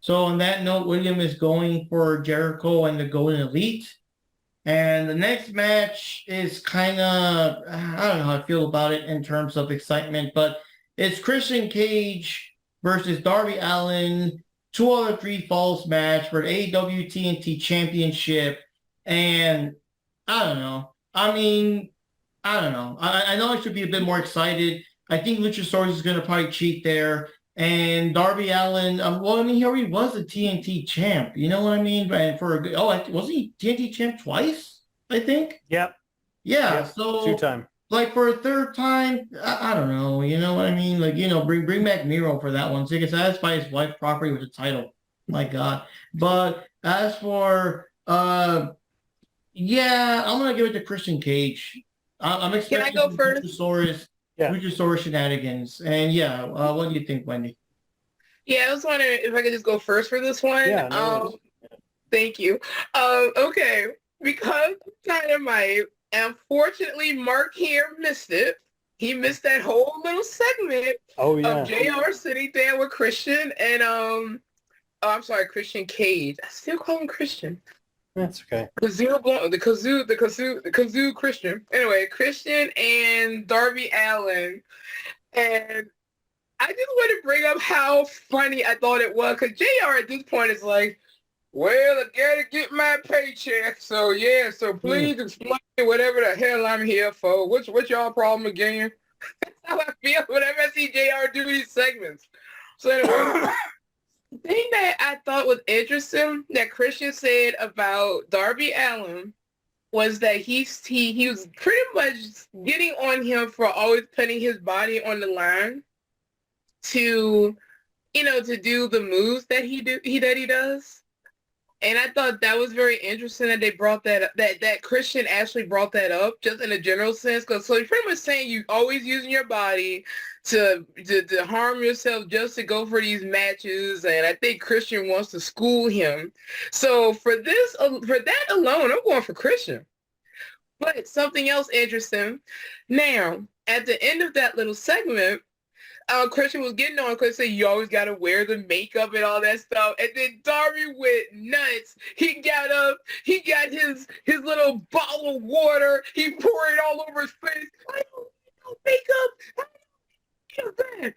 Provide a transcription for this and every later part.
So on that note, William is going for Jericho and the Golden Elite. And the next match is kind of, I don't know how I feel about it in terms of excitement, but it's Christian Cage versus Darby Allin, 2 out of 3 falls match for the AEW TNT Championship. And I don't know. I mean, I don't know. I know I should be a bit more excited. I think Luchasaurus is going to probably cheat there. And Darby Allin, well, I mean, he already was a TNT champ. You know what I mean? And wasn't he TNT champ twice? I think. Yep. Yeah. Yep. So, 2-time. like for a third time, I don't know. You know what I mean? Like, bring back Miro for that one so he can satisfy his wife properly with the title. My God. But as for yeah, I'm gonna give it to Christian Cage. I'm Can I expecting go some first? Luchasaurus shenanigans. And yeah, what do you think, Wendy? Yeah, I was wondering if I could just go first for this one. Yeah, no Thank you. Okay, because Dynamite, unfortunately, Mark here missed it. He missed that whole little segment of JR sitting there with Christian and I'm sorry, Christian Cage. I still call him Christian. That's okay. The kazoo Christian. Anyway, Christian and Darby Allin. And I just want to bring up how funny I thought it was, because JR at this point is like, well, I gotta get my paycheck. So yeah, so please explain whatever the hell I'm here for. What's y'all problem again? That's how I feel whenever I see JR do these segments. So anyway, the thing that I thought was interesting that Christian said about Darby Allin was that he was pretty much getting on him for always putting his body on the line to, to do the moves that he does. And I thought that was very interesting that they brought that Christian actually brought that up just in a general sense. Because so he's pretty much saying you always using your body to harm yourself just to go for these matches. And I think Christian wants to school him. So for that alone, I'm going for Christian. But something else interesting. Now, at the end of that little segment, Christian was getting on because say you always got to wear the makeup and all that stuff. And then Darby went nuts. He got up. He got his little bottle of water. He poured it all over his face. I don't need no makeup. I don't need that.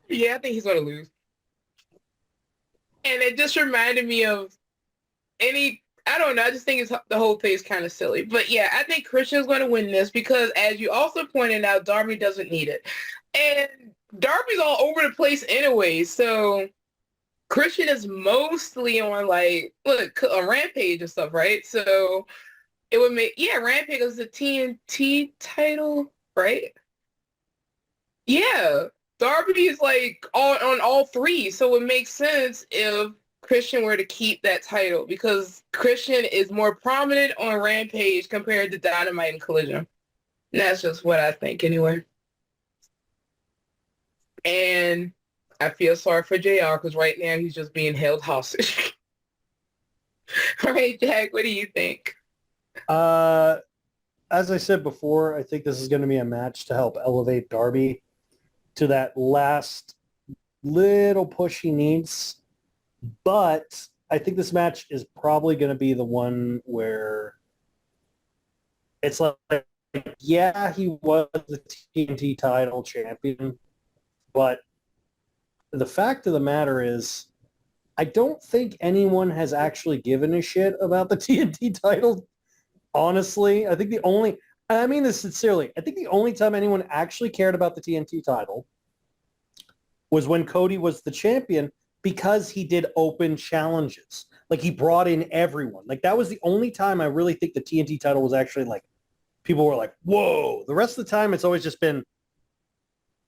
Yeah, I think he's going to lose. And it just reminded me of I don't know. I just think the whole thing is kind of silly. But yeah, I think Christian's going to win this because, as you also pointed out, Darby doesn't need it. And Darby's all over the place anyway, so Christian is mostly on on Rampage and stuff, right? So it would make Rampage is the TNT title, right? Yeah, Darby is like on all 3, so it makes sense if Christian were to keep that title because Christian is more prominent on Rampage compared to Dynamite and Collision. And that's just what I think anyway. And I feel sorry for JR because right now he's just being held hostage. All right, Jack, what do you think? As I said before, I think this is going to be a match to help elevate Darby to that last little push he needs. But I think this match is probably going to be the one where it's like, yeah, he was the TNT title champion, but the fact of the matter is, I don't think anyone has actually given a shit about the TNT title. Honestly, I mean this sincerely, I think the only time anyone actually cared about the TNT title was when Cody was the champion because he did open challenges. Like, he brought in everyone. Like, that was the only time I really think the TNT title was actually, like, people were like, whoa. The rest of the time, it's always just been,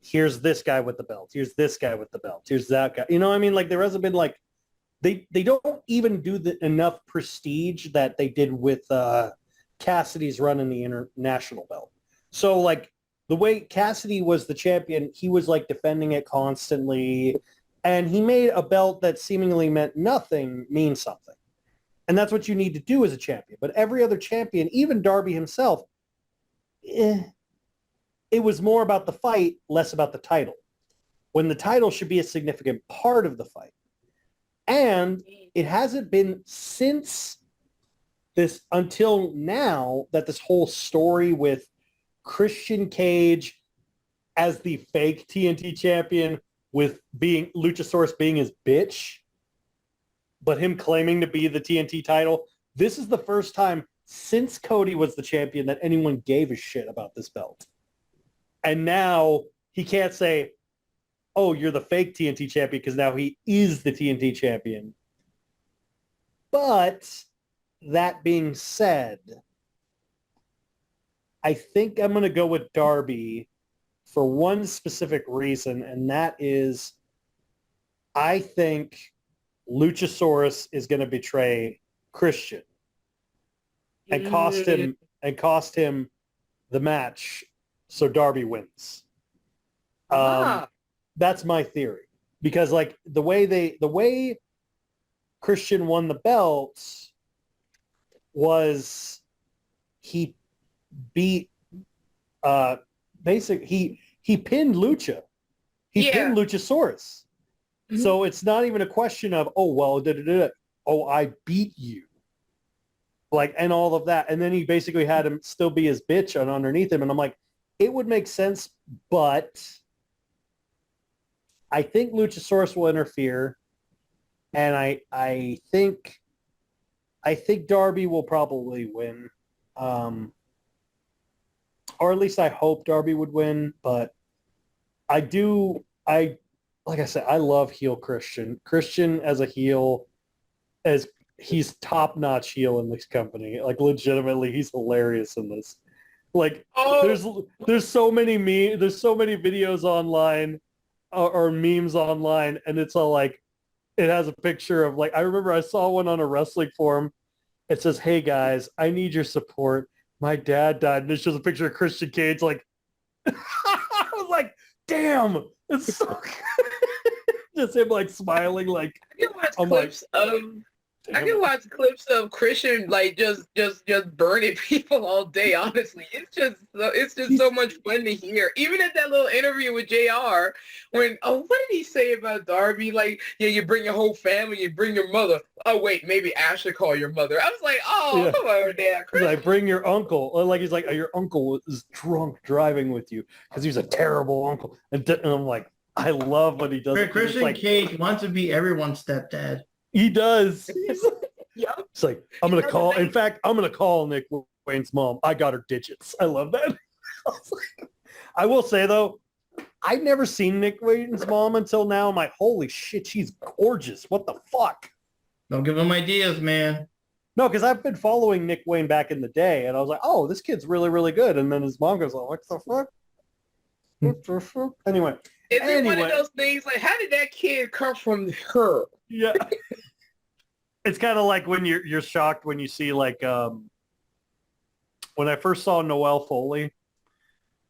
here's this guy with the belt. Here's this guy with the belt. Here's that guy. You know what I mean? Like, there hasn't been, like, they don't even do enough prestige that they did with Cassidy's run in the international belt. So, like, the way Cassidy was the champion, he was, like, defending it constantly, and he made a belt that seemingly meant nothing mean something. And that's what you need to do as a champion. But every other champion, even Darby himself, it was more about the fight, less about the title, when the title should be a significant part of the fight. And it hasn't been since this until now that this whole story with Christian Cage as the fake TNT champion with being Luchasaurus being his bitch, but him claiming to be the TNT title. This is the first time since Cody was the champion that anyone gave a shit about this belt. And now he can't say, oh, you're the fake TNT champion, because now he is the TNT champion. But that being said, I think I'm going to go with Darby for one specific reason, and that is I think Luchasaurus is going to betray Christian and cost him the match, so Darby wins. That's my theory, because like the way Christian won the belt was he beat he pinned Lucha. He pinned Luchasaurus. Mm-hmm. So it's not even a question of, oh, well, oh, I beat you. Like, and all of that. And then he basically had him still be his bitch underneath him. And I'm like, it would make sense, but I think Luchasaurus will interfere. And I think Darby will probably win. Or at least I hope Darby would win, but like I said, I love heel Christian. Christian as a heel, as he's top-notch heel in this company. Like, legitimately, he's hilarious in this. Like, there's so many videos online or memes online, and it's all like, it has a picture of, like, I remember I saw one on a wrestling forum. It says, hey guys, I need your support. My dad died. And it shows a picture of Christian Cage. Like, I was like, damn, it's so good. Just him like smiling. Like, I can watch clips of Christian like just burning people all day. Honestly, it's just so much fun to hear. Even at that little interview with JR, when what did he say about Darby? Like, yeah, you bring your whole family, you bring your mother. Oh wait, maybe I should call your mother. I was like, oh, come over there, Christian. He's like, bring your uncle. Like, he's like, your uncle was drunk driving with you because he's a terrible uncle. And I'm like, I love what he does. Christian Cage wants to be everyone's stepdad. He does. It's like, I'm going to call. In fact, I'm going to call Nick Wayne's mom. I got her digits. I love that. I will say, though, I've never seen Nick Wayne's mom until now. I'm like, holy shit, she's gorgeous. What the fuck? Don't give him ideas, man. No, because I've been following Nick Wayne back in the day, and I was like, oh, this kid's really, really good. And then his mom goes, oh, what the fuck? What the fuck? Anyway. It's one of those things, like, how did that kid come from her? Yeah. It's kind of like when you're shocked when you see, like, when I first saw Noelle Foley,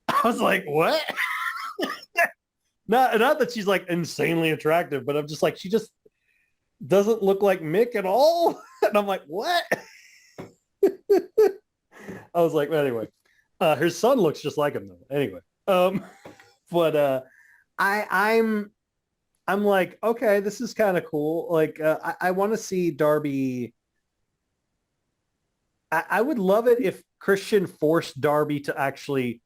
I was like, what? Not that she's like insanely attractive, but I'm just like, she just doesn't look like Mick at all. And I'm like, what? I was like, anyway, her son looks just like him though. Anyway, but I'm like, okay, this is kind of cool. Like, I want to see Darby. I would love it if Christian forced Darby to actually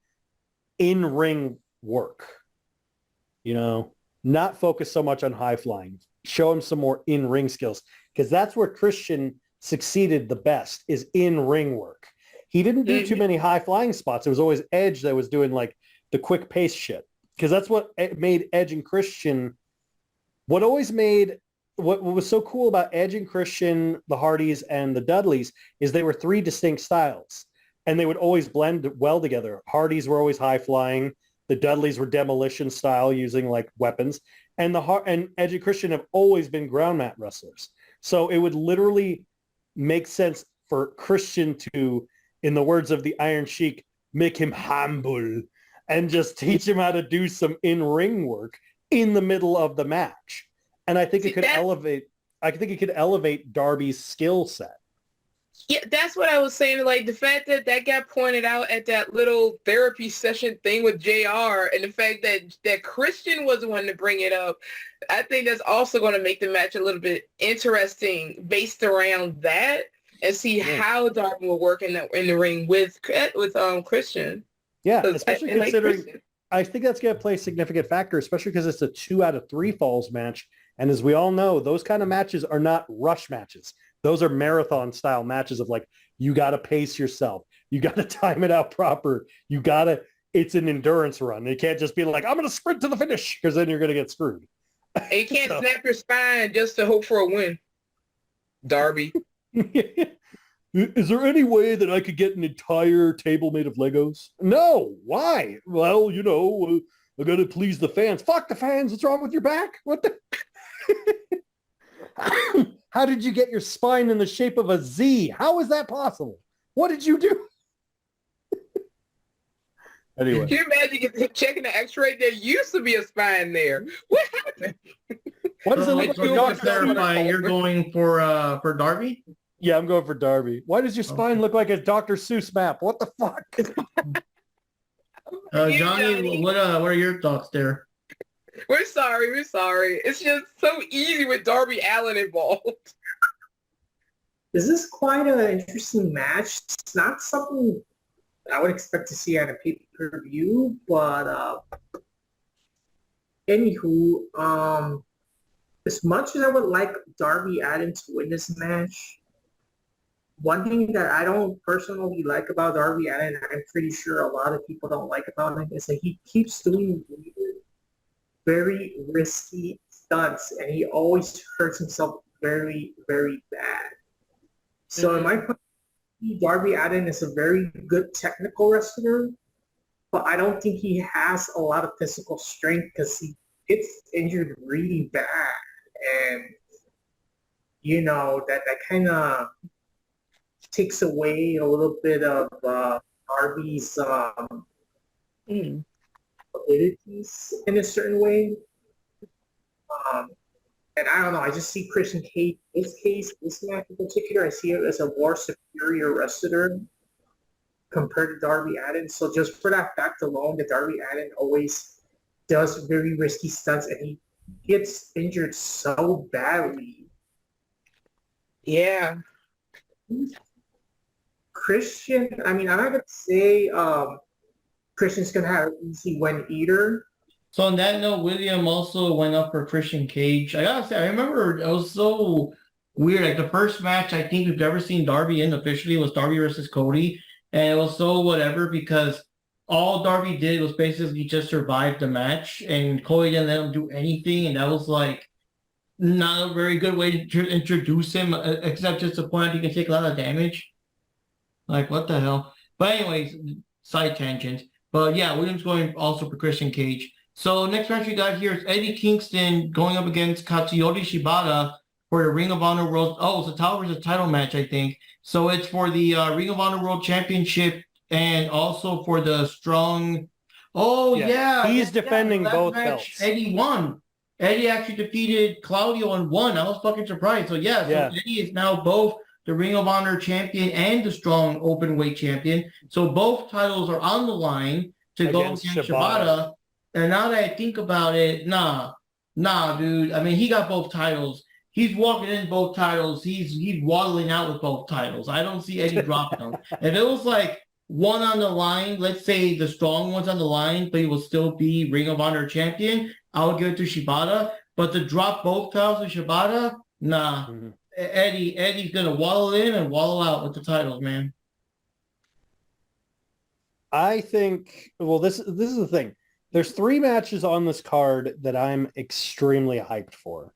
in-ring work. You know, not focus so much on high flying. Show him some more in-ring skills, because that's where Christian succeeded the best, is in-ring work. He didn't do too many high flying spots. It was always Edge that was doing like the quick pace shit, because that's what made Edge and Christian. What was so cool about Edge and Christian, the Hardys, and the Dudleys is they were three distinct styles, and they would always blend well together. Hardys were always high flying. The Dudleys were demolition style, using like weapons, and Edge and Christian have always been ground mat wrestlers. So it would literally make sense for Christian to, in the words of the Iron Sheik, make him humble and just teach him how to do some in-ring work in the middle of the match. And I think it could elevate Darby's skill set. Yeah, that's what I was saying. Like the fact that that got pointed out at that little therapy session thing with JR, and the fact that Christian was the one to bring it up, I think that's also going to make the match a little bit interesting based around that, and see how Darby will work in the ring with Christian. Yeah, especially considering Christian. I think that's going to play a significant factor, especially because it's a 2 out of 3 falls match. And as we all know, those kind of matches are not rush matches. Those are marathon style matches of like, you got to pace yourself. You got to time it out proper. It's an endurance run. It can't just be like, I'm going to sprint to the finish, because then you're going to get screwed. And you can't snap your spine just to hope for a win. Darby. Is there any way that I could get an entire table made of Legos? No. Why? Well, I got to please the fans. Fuck the fans. What's wrong with your back? What the? How did you get your spine in the shape of a Z? How is that possible? What did you do? Anyway. Can you imagine checking the x-ray? There used to be a spine there. What happened? What does it look like? To clarify, you're going for Darby? Yeah, I'm going for Darby. Why does your spine look like a Dr. Seuss map? What the fuck? Johnny, what are your thoughts there? We're sorry. It's just so easy with Darby Allin involved. This is quite an interesting match. It's not something I would expect to see at a pay-per-view, but anywho, as much as I would like Darby Allin to win this match, one thing that I don't personally like about Darby Allin, I'm pretty sure a lot of people don't like about him, is that he keeps doing very risky stunts, and he always hurts himself very, very bad. So in my point of view, Darby Allin is a very good technical wrestler, but I don't think he has a lot of physical strength because he gets injured really bad. And, that kind of takes away a little bit of Darby's abilities in a certain way. And I don't know, I just see Christian Cage, this match in particular, I see it as a more superior wrestler compared to Darby Allin. So just for that fact alone, that Darby Allin always does very risky stunts and he gets injured so badly. Yeah. Christian, I'm not going to say Christian's going to have an easy win either. So on that note, William also went up for Christian Cage. I gotta say, I remember it was so weird. Like the first match I think we've ever seen Darby in officially was Darby versus Cody. And it was so whatever because all Darby did was basically just survive the match. And Cody didn't let him do anything. And that was like not a very good way to introduce him, except just the point he can take a lot of damage. Like, what the hell? But anyways, side tangent. But yeah, William's going also for Christian Cage. So next match we got here is Eddie Kingston going up against Katsuyori Shibata for the Ring of Honor World. Oh, it's a title versus title match, I think. So it's for the Ring of Honor World Championship and also for the Strong. Oh yeah, he's defending both belts. Eddie won. Eddie actually defeated Claudio and won. I was fucking surprised. So yeah, Eddie is now both the Ring of Honor champion and the Strong Openweight champion. So both titles are on the line to go against Shibata. And now that I think about it, nah, dude. I mean, he got both titles. He's walking in both titles. He's waddling out with both titles. I don't see Eddie dropping them. If it was like one on the line, let's say the Strong one's on the line, but he will still be Ring of Honor champion, I would give it to Shibata. But to drop both titles to Shibata, nah. Mm-hmm. Eddie's gonna waddle in and waddle out with the titles, man. I think. Well, this is the thing. There's 3 matches on this card that I'm extremely hyped for.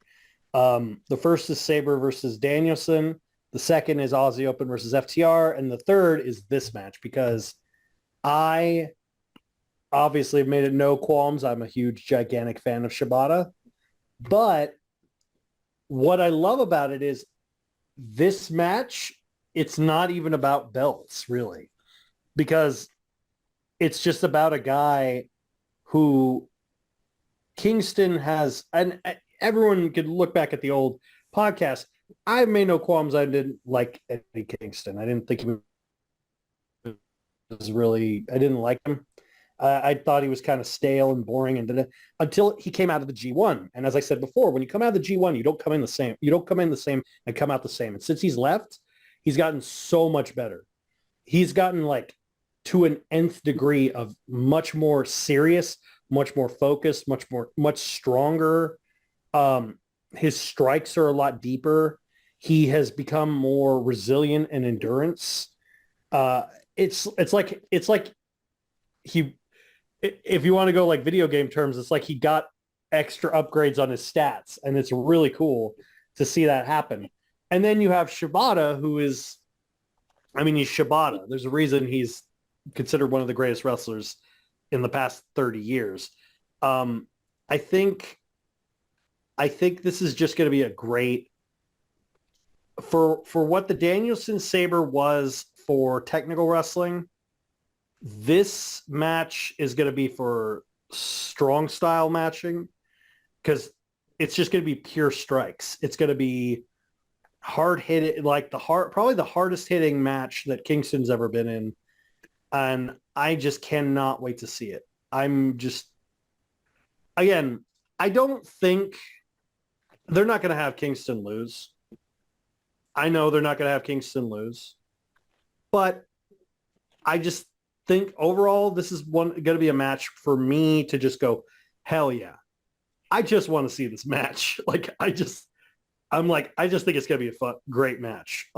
The first is Sabre versus Danielson. The second is Aussie Open versus FTR. And the third is this match because I obviously have made it no qualms. I'm a huge, gigantic fan of Shibata. But what I love about it is this match, it's not even about belts, really. Because it's just about a guy who Kingston has, and everyone could look back at the old podcast. I made no qualms. I didn't like Eddie Kingston. I didn't think he was really. I didn't like him. I thought he was kind of stale and boring, and until he came out of the G1. And as I said before, when you come out of the G1, you don't come in the same. You don't come in the same and come out the same. And since he's left, he's gotten so much better. He's gotten like to an nth degree of much more serious, much more focused, much stronger. His strikes are a lot deeper. He has become more resilient and endurance. It's like he, if you want to go like video game terms, it's like he got extra upgrades on his stats, and it's really cool to see that happen. And then you have Shibata, who is, I mean, he's Shibata. There's a reason he's considered one of the greatest wrestlers in the past 30 years. I think this is just going to be a great for what the Danielson Sabre was for technical wrestling. This match is going to be for strong style matching because it's just going to be pure strikes. It's going to be hard hitting, like probably the hardest hitting match that Kingston's ever been in. And I just cannot wait to see it. Again, I don't think they're not going to have Kingston lose. I know they're not going to have Kingston lose, but I just think overall this is going to be a match for me to just go, hell yeah. I just want to see this match. I just think it's going to be a great match.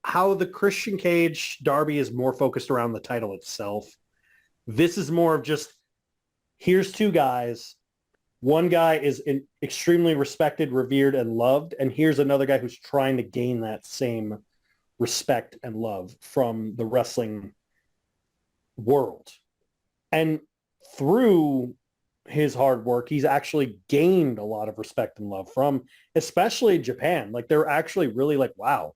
How the Christian Cage Derby is more focused around the title itself. This is more of just, here's two guys. One guy is extremely respected, revered, and loved. And here's another guy who's trying to gain that same respect and love from the wrestling world. And through his hard work, he's actually gained a lot of respect and love from, especially Japan. Like, they're actually really like, wow,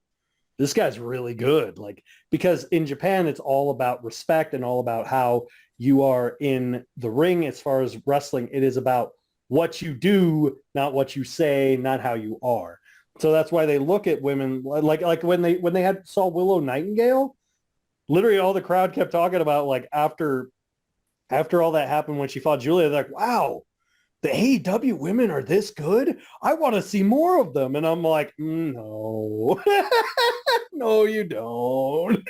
this guy's really good. Like, because in Japan, it's all about respect and all about how you are in the ring. As far as wrestling, it is about what you do, not what you say, not how you are. So that's why they look at women like when they saw Willow Nightingale, literally all the crowd kept talking about, like, after all that happened when she fought Julia, they're like, wow, the AEW women are this good? I want to see more of them. And I'm like, no, no, you don't.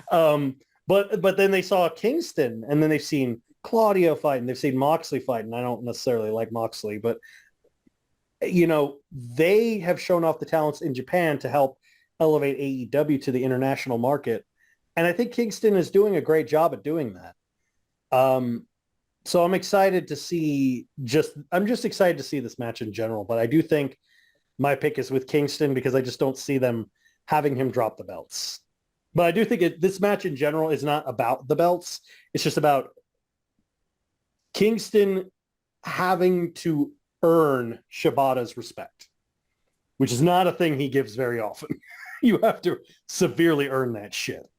But then they saw Kingston, and then they've seen Claudio fight, and they've seen Moxley fight, and I don't necessarily like Moxley, but they have shown off the talents in Japan to help elevate AEW to the international market. And I think Kingston is doing a great job at doing that. So I'm excited to see I'm just excited to see this match in general, but I do think my pick is with Kingston because I just don't see them having him drop the belts. But I do think this match in general is not about the belts. It's just about Kingston having to earn Shibata's respect, which is not a thing he gives very often. You have to severely earn that shit.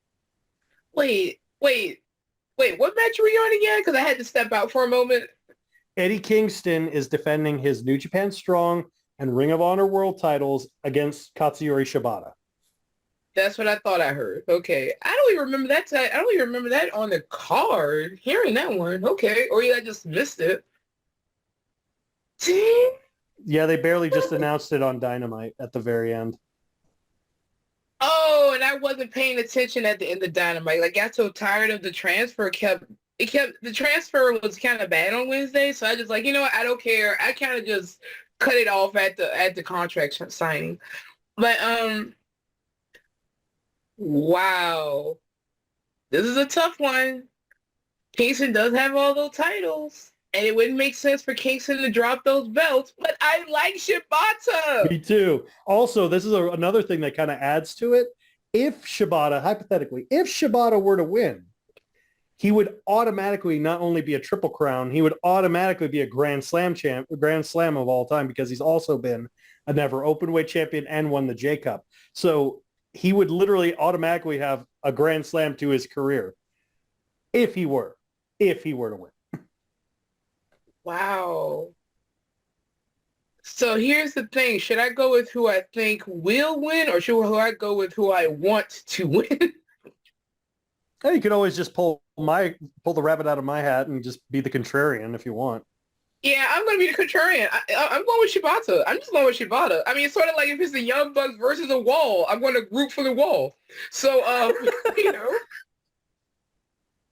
Wait, what match were you on again? Because I had to step out for a moment. Eddie Kingston is defending his New Japan Strong and Ring of Honor World titles against Katsuyori Shibata. That's what I thought I heard. Okay. I don't even remember that. I don't even remember that on the card. Hearing that one. Okay. Or I just missed it. Yeah, they barely just announced it on Dynamite at the very end. Oh, and I wasn't paying attention at the end of Dynamite. Like, I got so tired of the transfer. The transfer was kind of bad on Wednesday, so I just like, you know what? I don't care. I kind of just cut it off at the contract signing. But wow, this is a tough one. Kingston does have all those titles, and it wouldn't make sense for Kingston to drop those belts, but I like Shibata. Me too. Also, this is another thing that kind of adds to it. If Shibata were to win, he would automatically not only be a Triple Crown, he would automatically be a Grand Slam of all time, because he's also been a never openweight champion and won the J Cup. So he would literally automatically have a Grand Slam to his career if he were to win. Wow. So here's the thing. Should I go with who I think will win, or should I go with who I want to win? Hey, you could always just pull the rabbit out of my hat and just be the contrarian if you want. Yeah, I'm going to be the contrarian. I'm going with Shibata. I'm just going with Shibata. I mean, it's sort of like if it's the Young Bucks versus a Wall, I'm going to root for the Wall. So, you know.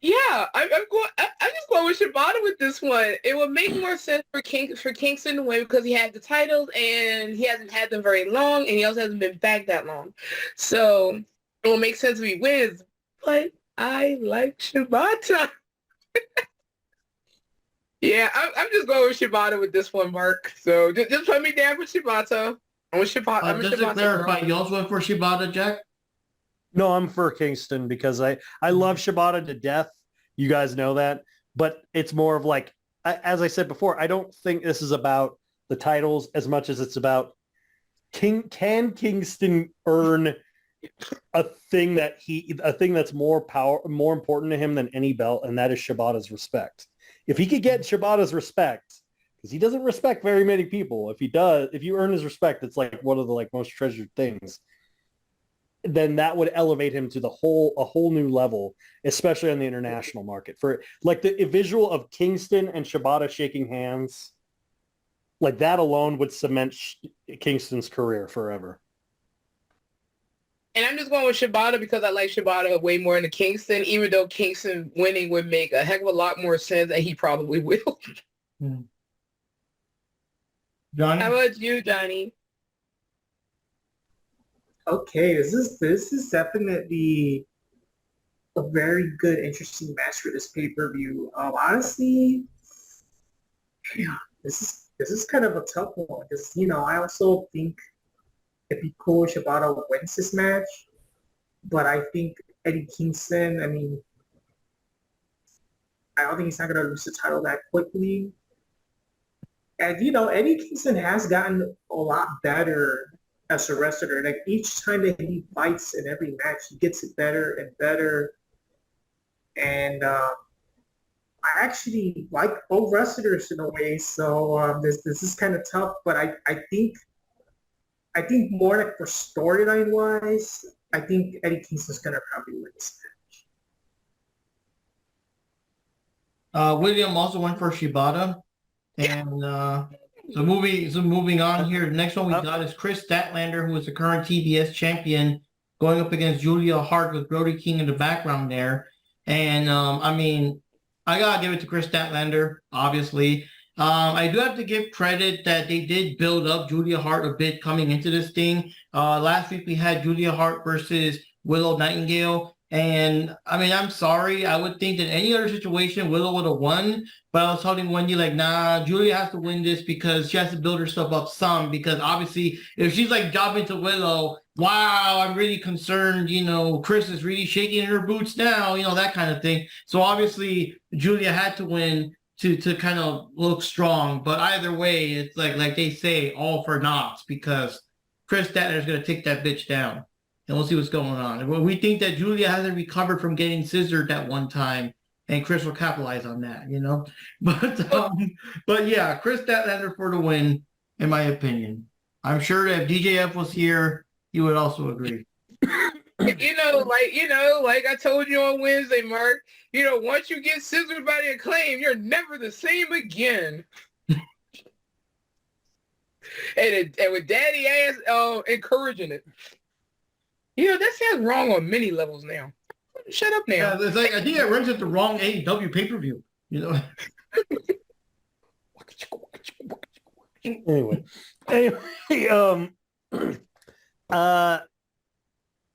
Yeah, I'm just going with Shibata with this one. It would make more sense for Kingston to win because he had the titles and he hasn't had them very long, and he also hasn't been back that long. So it will make sense if he wins. But I like Shibata. Yeah, I'm just going with Shibata with this one, Mark. So just put me down for Shibata. I'm with Shibata. Just to clarify, you also went for Shibata, Jack? No, I'm for Kingston because I love Shibata to death. You guys know that. But it's more of like, as I said before, I don't think this is about the titles as much as it's about can Kingston earn a thing that's more important to him than any belt, and that is Shibata's respect. If he could get Shibata's respect, because he doesn't respect very many people, if you earn his respect, it's like one of the like most treasured things. Then that would elevate him to a whole new level, especially on the international market. For like the visual of Kingston and Shibata shaking hands, like that alone would cement Kingston's career forever. And I'm just going with Shibata because I like Shibata way more than Kingston, even though Kingston winning would make a heck of a lot more sense, and he probably will. Johnny? How about you, Johnny? Okay, this is definitely a very good, interesting match for this pay-per-view. Honestly, yeah, this is kind of a tough one because I also think it'd be cool if Shibata wins this match, but I think Eddie Kingston. I mean, I don't think he's not gonna lose the title that quickly. And Eddie Kingston has gotten a lot better as a wrestler. Like each time that he fights in every match, he gets it better and better. And I actually like both wrestlers in a way. So this is kind of tough, but I think more like for storyline wise, I think Eddie Kingston's gonna probably win this match. William also went for Shibata. And so moving on here, the next one we got is Chris Statlander, who is the current TBS champion, going up against Julia Hart with Brody King in the background there. And I mean, I gotta give it to Chris Statlander, obviously. I do have to give credit that they did build up Julia Hart a bit coming into this thing. Last week we had Julia Hart versus Willow Nightingale. And I mean, I'm sorry. I would think that any other situation, Willow would have won. But I was telling Wendy, like, nah, Julia has to win this because she has to build herself up some. Because obviously, if she's like jobbing to Willow, wow, I'm really concerned. Chris is really shaking in her boots now. That kind of thing. So obviously, Julia had to win to kind of look strong. But either way, it's like they say, all for naught because Chris Statler is going to take that bitch down. And we'll see what's going on. We think that Julia hasn't recovered from getting scissored that one time, and Chris will capitalize on that, But yeah, Chris Statlander for the win, in my opinion. I'm sure that if DJF was here, he would also agree. Like I told you on Wednesday, Mark, once you get scissored by the Acclaim, you're never the same again. and with daddy ass encouraging it. That sounds wrong on many levels now. Shut up now. Yeah, it's like I think it runs at the wrong AEW pay-per-view. Anyway,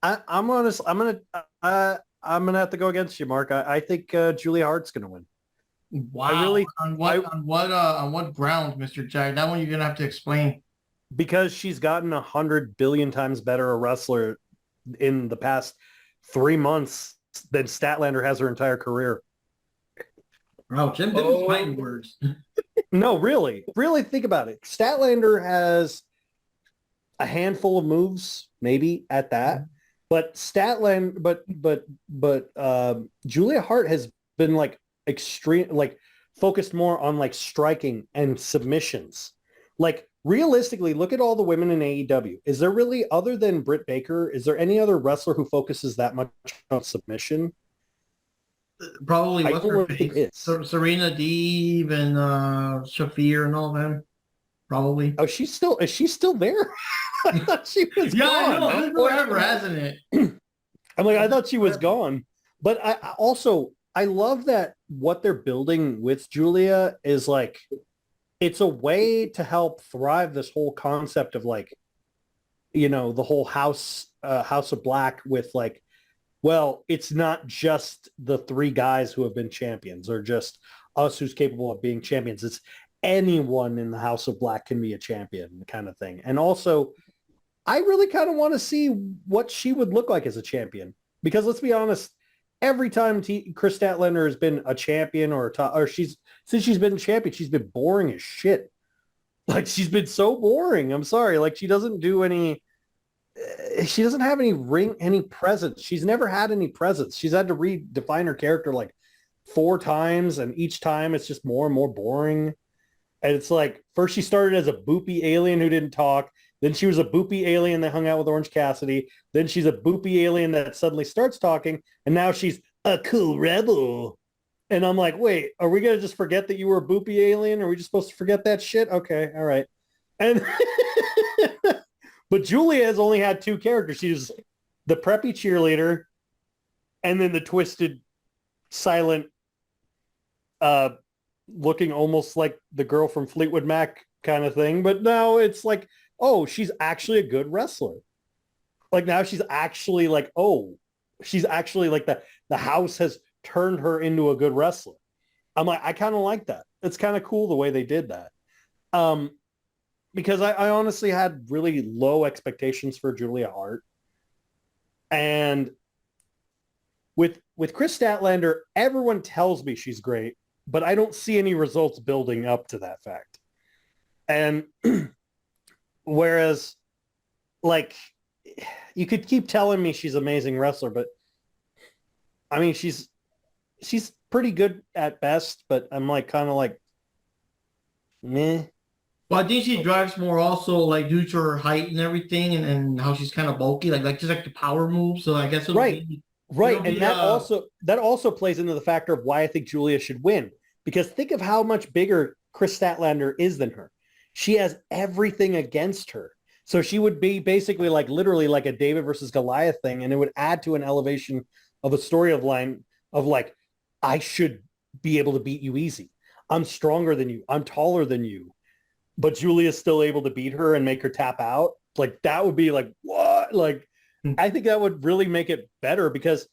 I'm honest. I'm gonna have to go against you, Mark. I think Julia Hart's gonna win. Wow. On what grounds, Mr. Jack? That one you're gonna have to explain. Because she's gotten 100 billion times better a wrestler in the past 3 months than Statlander has her entire career. Oh, Jim, those fighting words. No, really think about it. Statlander has a handful of moves, maybe at that, but Julia Hart has been like extreme, like focused more on like striking and submissions, Like, realistically, look at all the women in AEW. Is there really, other than Britt Baker, is there any other wrestler who focuses that much on submission? Probably I what's don't her really think face? it is. Serena Deeb and Shafir and all them. Probably. Oh, is she still there? I thought she was Yeah, gone. I know. It's been forever, hasn't it? I'm like, I thought she was gone. But I also, I love that what they're building with Julia is like, it's a way to help thrive this whole concept of like, you know, the whole House of Black with like, well, it's not just the three guys who have been champions or just us who's capable of being champions. It's anyone in the House of Black can be a champion kind of thing. And also, I really kind of want to see what she would look like as a champion. Because let's be honest, every time Chris Statlander has been a champion since she's been champion, she's been boring as shit. Like, she's been so boring. I'm sorry. Like, she doesn't have any presence. She's never had any presence. She's had to redefine her character like 4 times, and each time it's just more and more boring. And it's like, first she started as a boopy alien who didn't talk. Then she was a boopy alien that hung out with Orange Cassidy. Then she's a boopy alien that suddenly starts talking. And now she's a cool rebel. And I'm like, wait, are we going to just forget that you were a boopy alien? Are we just supposed to forget that shit? Okay, all right. And but Julia has only had 2 characters. She's the preppy cheerleader and then the twisted, silent, looking almost like the girl from Fleetwood Mac kind of thing. But now it's like, oh, she's actually a good wrestler. Like, now she's actually like, oh, she's actually like the house has turned her into a good wrestler. I'm like, I kind of like that. It's kind of cool the way they did that. Because I honestly had really low expectations for Julia Hart. And with Chris Statlander, everyone tells me she's great, but I don't see any results building up to that fact. And whereas, like, you could keep telling me she's an amazing wrestler, but I mean, she's pretty good at best, but I'm like, kind of like, meh. Well, I think she drives more also like due to her height and everything, and how she's kind of bulky, like just like the power moves. So I guess it'll Right. be, Right. it'll And be, that also plays into the factor of why I think Julia should win. Because think of how much bigger Chris Statlander is than her. She has everything against her. So she would be basically like literally like a David versus Goliath thing. And it would add to an elevation of a storyline of like, I should be able to beat you easy. I'm stronger than you. I'm taller than you. But Julia's still able to beat her and make her tap out. Like, that would be like, what? Like, I think that would really make it better because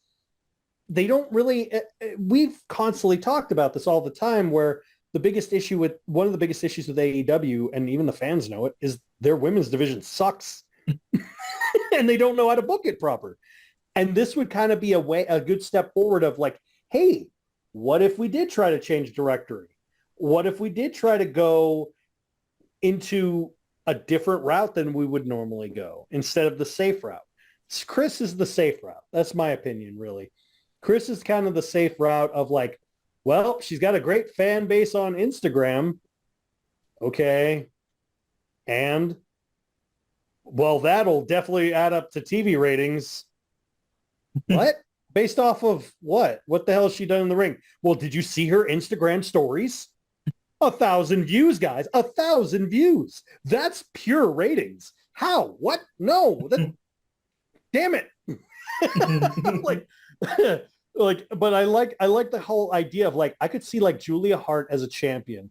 they don't really, we've constantly talked about this all the time where one of the biggest issues with AEW, and even the fans know it, is their women's division sucks. And they don't know how to book it proper. And this would kind of be a good step forward of like, hey, what if we did try to change directory? What if we did try to go into a different route than we would normally go instead of the safe route? Chris is the safe route. That's my opinion, really. Chris is kind of the safe route of like, well, she's got a great fan base on Instagram. Okay. And, well, that'll definitely add up to TV ratings. What? Based off of what? What the hell has she done in the ring? Well, did you see her Instagram stories? 1,000 views, guys. 1,000 views. That's pure ratings. How? What? No. Damn it. But I like the whole idea of like, I could see like Julia Hart as a champion.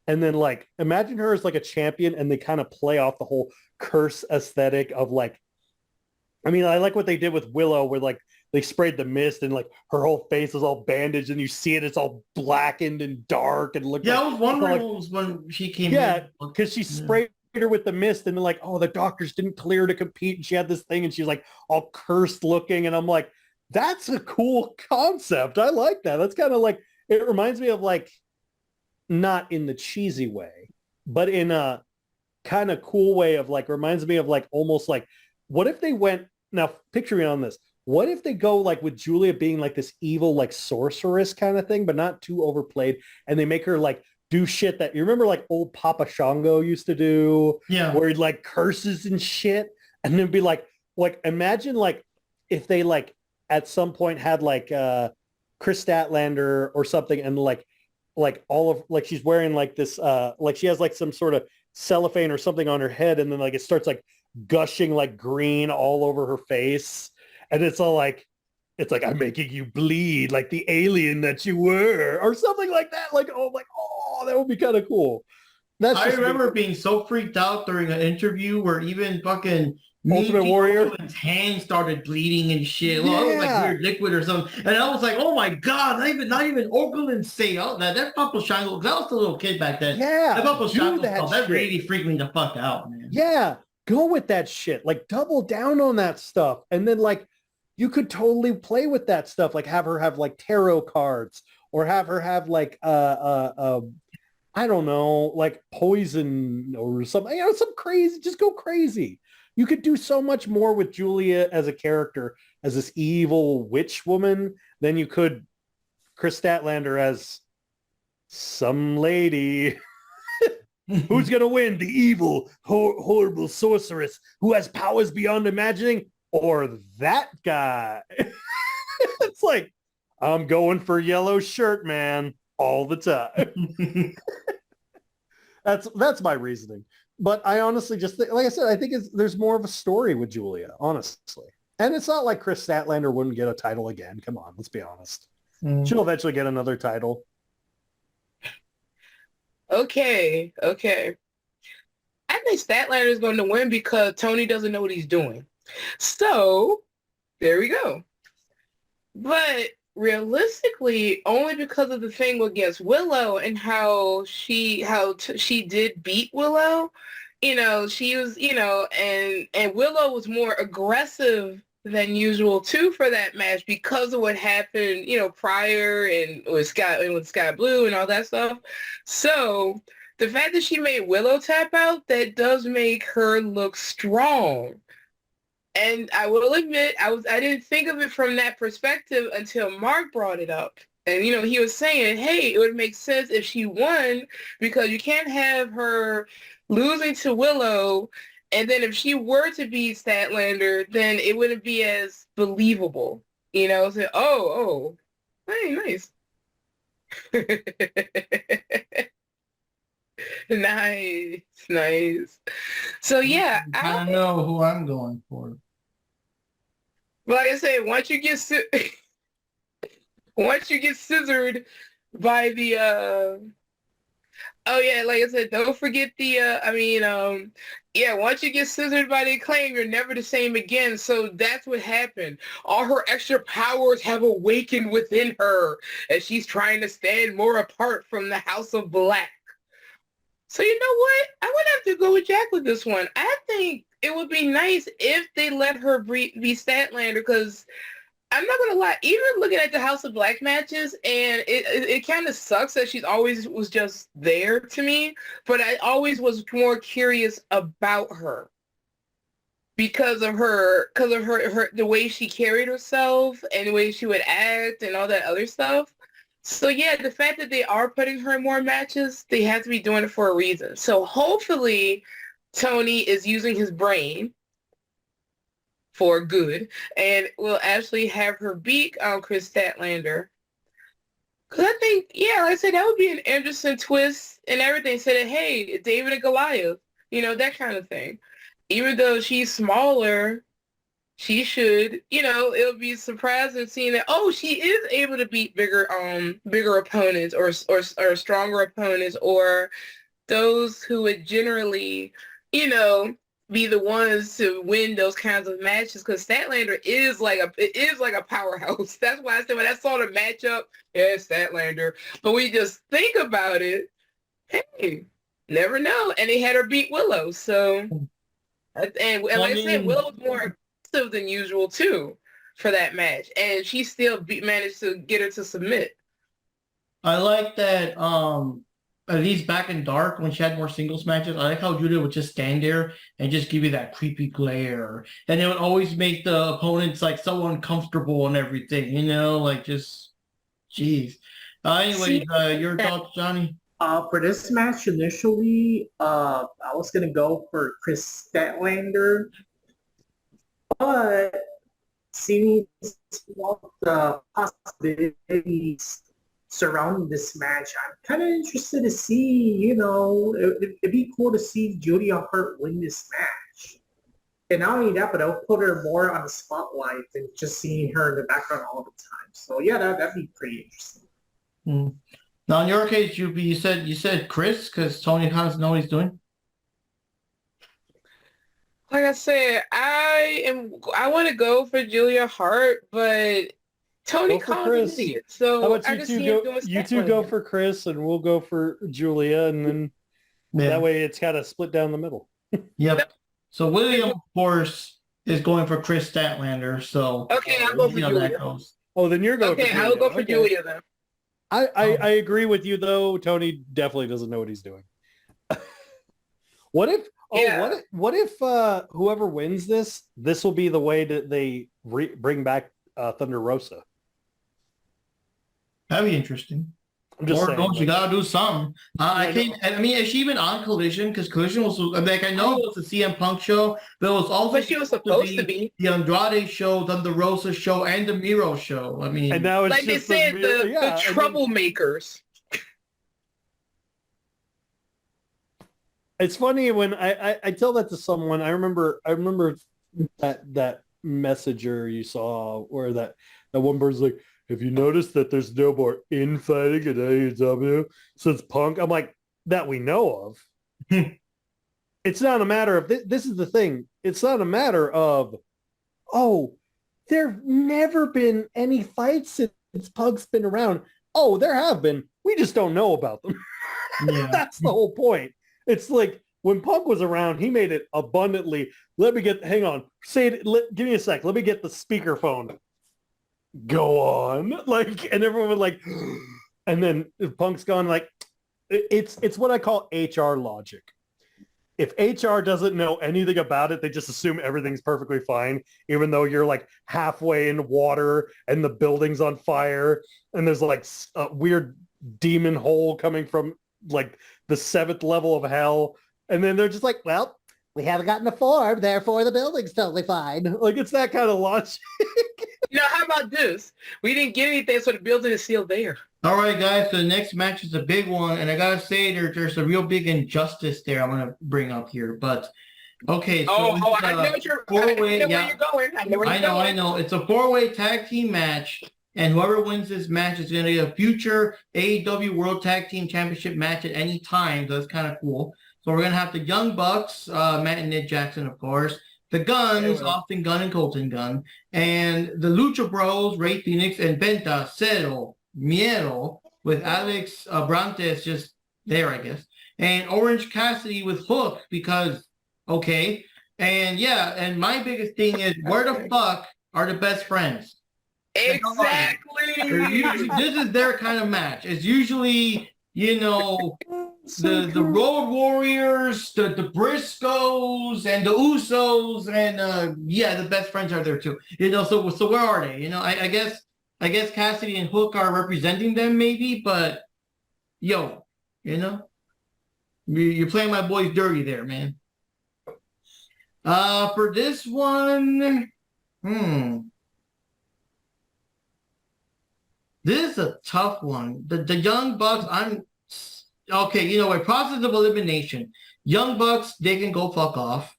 And then like, imagine her as like a champion and they kind of play off the whole curse aesthetic of like, I mean, I like what they did with Willow where like they sprayed the mist and like her whole face was all bandaged and you see it, it's all blackened and dark and looked. Yeah, like, I was wondering like, what was when she came yeah, in. because she sprayed her with the mist and like, oh, the doctors didn't clear her to compete and she had this thing and she's like all cursed looking and I'm like, that's a cool concept. I like that. That's kind of like, it reminds me of like, not in the cheesy way, but in a kind of cool way of like, reminds me of like, almost like, what if they went, now picture me on this, what if they go like with Julia being like this evil, like sorceress kind of thing, but not too overplayed. And they make her like do shit that you remember like old Papa Shango used to do, Yeah. where he like curses and shit, and then be like imagine like if they like at some point had like Chris Statlander or something, and like all of like she's wearing like this like she has like some sort of cellophane or something on her head, and then like it starts like gushing like green all over her face, and it's all like I'm making you bleed like the alien that you were, or something like that. Like, oh, like, oh, that would be kind of cool. I remember being so freaked out during an interview where even fucking Ultimate Warrior, his hand started bleeding and shit. Well, it was like weird liquid or something, and I was like, "Oh my god!" Not even Oakland say that Papa Shango. Because I was a little kid back then. Yeah, that Papa Shango that shit. really freaked me the fuck out, man. Yeah, go with that shit. Like double down on that stuff, and then like you could totally play with that stuff. Like have her have like tarot cards, or have her have like I don't know, like poison or something. You know, some crazy. Just go crazy. You could do so much more with Julia as a character, as this evil witch woman, than you could Chris Statlander as some lady. Who's going to win? The evil, horrible sorceress who has powers beyond imagining, or that guy? It's like, I'm going for yellow shirt, man, all the time. That's my reasoning. But I honestly just think, like I said, I think there's more of a story with Julia, honestly. And it's not like Chris Statlander wouldn't get a title again. Come on, let's be honest. She'll eventually get another title. Okay. I think Statlander is going to win because Tony doesn't know what he's doing. So, there we go. But realistically, only because of the thing against Willow and how she did beat Willow, you know, she was, you know, and Willow was more aggressive than usual too for that match because of what happened, you know, prior and with Sky Blue and all that stuff. So the fact that she made Willow tap out, that does make her look strong. And I will admit, I didn't think of it from that perspective until Mark brought it up. And, you know, he was saying, hey, it would make sense if she won because you can't have her losing to Willow. And then if she were to beat Statlander, then it wouldn't be as believable. You know, so, oh, hey, nice. Nice. So, yeah. I don't know who I'm going for. But like I said, once you get scissored by the oh yeah, like I said, don't forget the once you get scissored by the Acclaim, you're never the same again. So that's what happened. All her extra powers have awakened within her as she's trying to stand more apart from the House of Black. So you know what? I would have to go with Jack with this one. I think it would be nice if they let her be Statlander, because I'm not gonna lie, even looking at the House of Black matches, and it kind of sucks that she's always was just there to me, but I always was more curious about her because of her the way she carried herself and the way she would act and all that other stuff. So yeah, the fact that they are putting her in more matches, they have to be doing it for a reason. So hopefully Tony is using his brain for good and will actually have her beat Chris Statlander. Because I think, yeah, like I said, that would be an interesting twist and everything. Said, hey, David and Goliath, you know, that kind of thing. Even though she's smaller, she should, you know, it'll be surprising seeing that, oh, she is able to beat bigger opponents or stronger opponents, or those who would generally, you know, be the ones to win those kinds of matches, because Statlander is like a powerhouse. That's why I said when I saw the matchup, yeah, Statlander. But we just think about it, hey, never know. And they had her beat Willow, so and like I said, Willow was more aggressive than usual too for that match, and she still managed to get her to submit. I like that. At least back in Dark, when she had more singles matches, I like how Julia would just stand there and just give you that creepy glare. And it would always make the opponents like so uncomfortable and everything, you know, like just, jeez. Anyways, your thoughts, Johnny? For this match, initially, I was gonna go for Chris Statlander, but seeing what the possibilities surrounding this match, I'm kind of interested to see. It'd be cool to see Julia Hart win this match. And not only that, but it'll put her more on the spotlight than just seeing her in the background all the time. So yeah, that'd be pretty interesting. Now, in your case, you said Chris because Tony doesn't know what he's doing. Like I said, I want to go for Julia Hart, but Tony Khan's an idiot. So how about I just see him doing you two go for Chris and we'll go for Julia, and then that way it's kind of split down the middle. Yep. So William, of course, is going for Chris Statlander. So okay, I'll go for Julia. Oh, then you're going. Okay, I'll go for Julia then. I agree with you though. Tony definitely doesn't know what he's doing. What if whoever wins this will be the way that they bring back Thunder Rosa? That'd be interesting. I'm just saying, you gotta do something. I can't. I mean, is she even on Collision? Because Collision was like, I know it was a CM Punk show, but it was also. But she was supposed to be the Andrade show, the Rosa show, and the Miro show. I mean, and now it's like just they said, the troublemakers. It's funny when I tell that to someone. I remember that messenger you saw where that one person's like, have you noticed that there's no more infighting at AEW since Punk? I'm like, that we know of. It's not a matter of, this is the thing. It's not a matter of, there've never been any fights since Punk's been around. Oh, there have been. We just don't know about them. Yeah. That's the whole point. It's like when Punk was around, he made it abundantly. Hang on. Say it. Give me a sec. Let me get the speakerphone. Go on. And everyone would and then if Punk's gone, it's what I call HR logic. If HR doesn't know anything about it, they just assume everything's perfectly fine, even though you're halfway in water and the building's on fire and there's a weird demon hole coming from the 7th level of hell. And then they're just well, we haven't gotten a form, therefore the building's totally fine. It's that kind of logic. How about this? We didn't get anything, so the building is still there. All right, guys. So the next match is a big one, and I gotta say there's a real big injustice there I'm gonna bring up here. But okay, so I know where you're going. I know. It's a 4-way tag team match, and whoever wins this match is gonna get a future AEW World Tag Team Championship match at any time. So that's kind of cool. So we're gonna have the Young Bucks, Matt and Nick Jackson, of course. The Guns, Austin Gunn and Colton Gunn, and the Lucha Bros, Ray Phoenix and Penta, Cero, Miedo, with Alex Brantes just there, I guess, and Orange Cassidy with Hook because, okay, and yeah, and my biggest thing is where the fuck are the best friends? Exactly. This is their kind of match. It's usually, the Road Warriors, the Briscoes, and the Usos, and the best friends are there too. So where are they? I guess Cassidy and Hook are representing them maybe, but you're playing my boys dirty there, man. For this one, this is a tough one. The Young Bucks, okay, process of elimination. Young Bucks, they can go fuck off.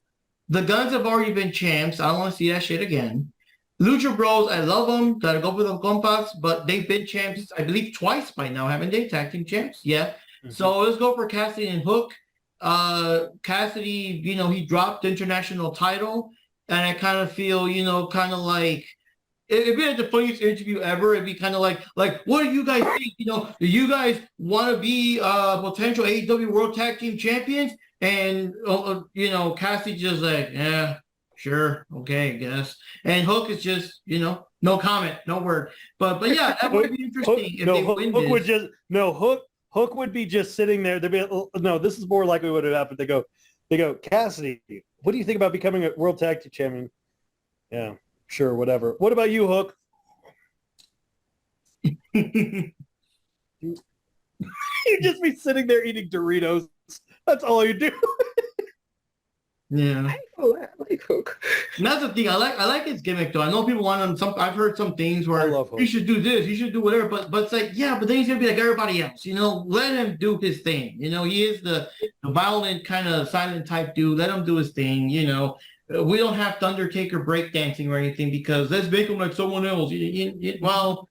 The Guns have already been champs. I don't want to see that shit again. Lucha Bros, I love them. Gotta go for the compas, but they've been champs, I believe, twice by now, haven't they? Tag team champs? Yeah. Mm-hmm. So let's go for Cassidy and Hook. Cassidy, he dropped the international title, and I kind of feel, it'd be the funniest interview ever. It'd be kind of like, what do you guys think? Do you guys want to be potential AEW World Tag Team Champions? And, Cassidy just yeah, sure, okay, I guess. And Hook is just, no comment, no word. But yeah, that would be interesting if they win this. Hook would be just sitting there. They'd be, no, this is more likely what would happen. They go, Cassidy, what do you think about becoming a World Tag Team Champion? Yeah. Sure, whatever. What about you, Hook? You'd just be sitting there eating Doritos. That's all you do. Yeah. I like Hook. And that's the thing. I like his gimmick though. I know people want him. I've heard some things I where love Hook. you should do this, you should do whatever. But it's like, yeah, but then he's gonna be like everybody else. Let him do his thing. He is the violent kind of silent type dude. Let him do his thing. We don't have to Undertaker breakdancing or anything because let's make him like someone else. Well,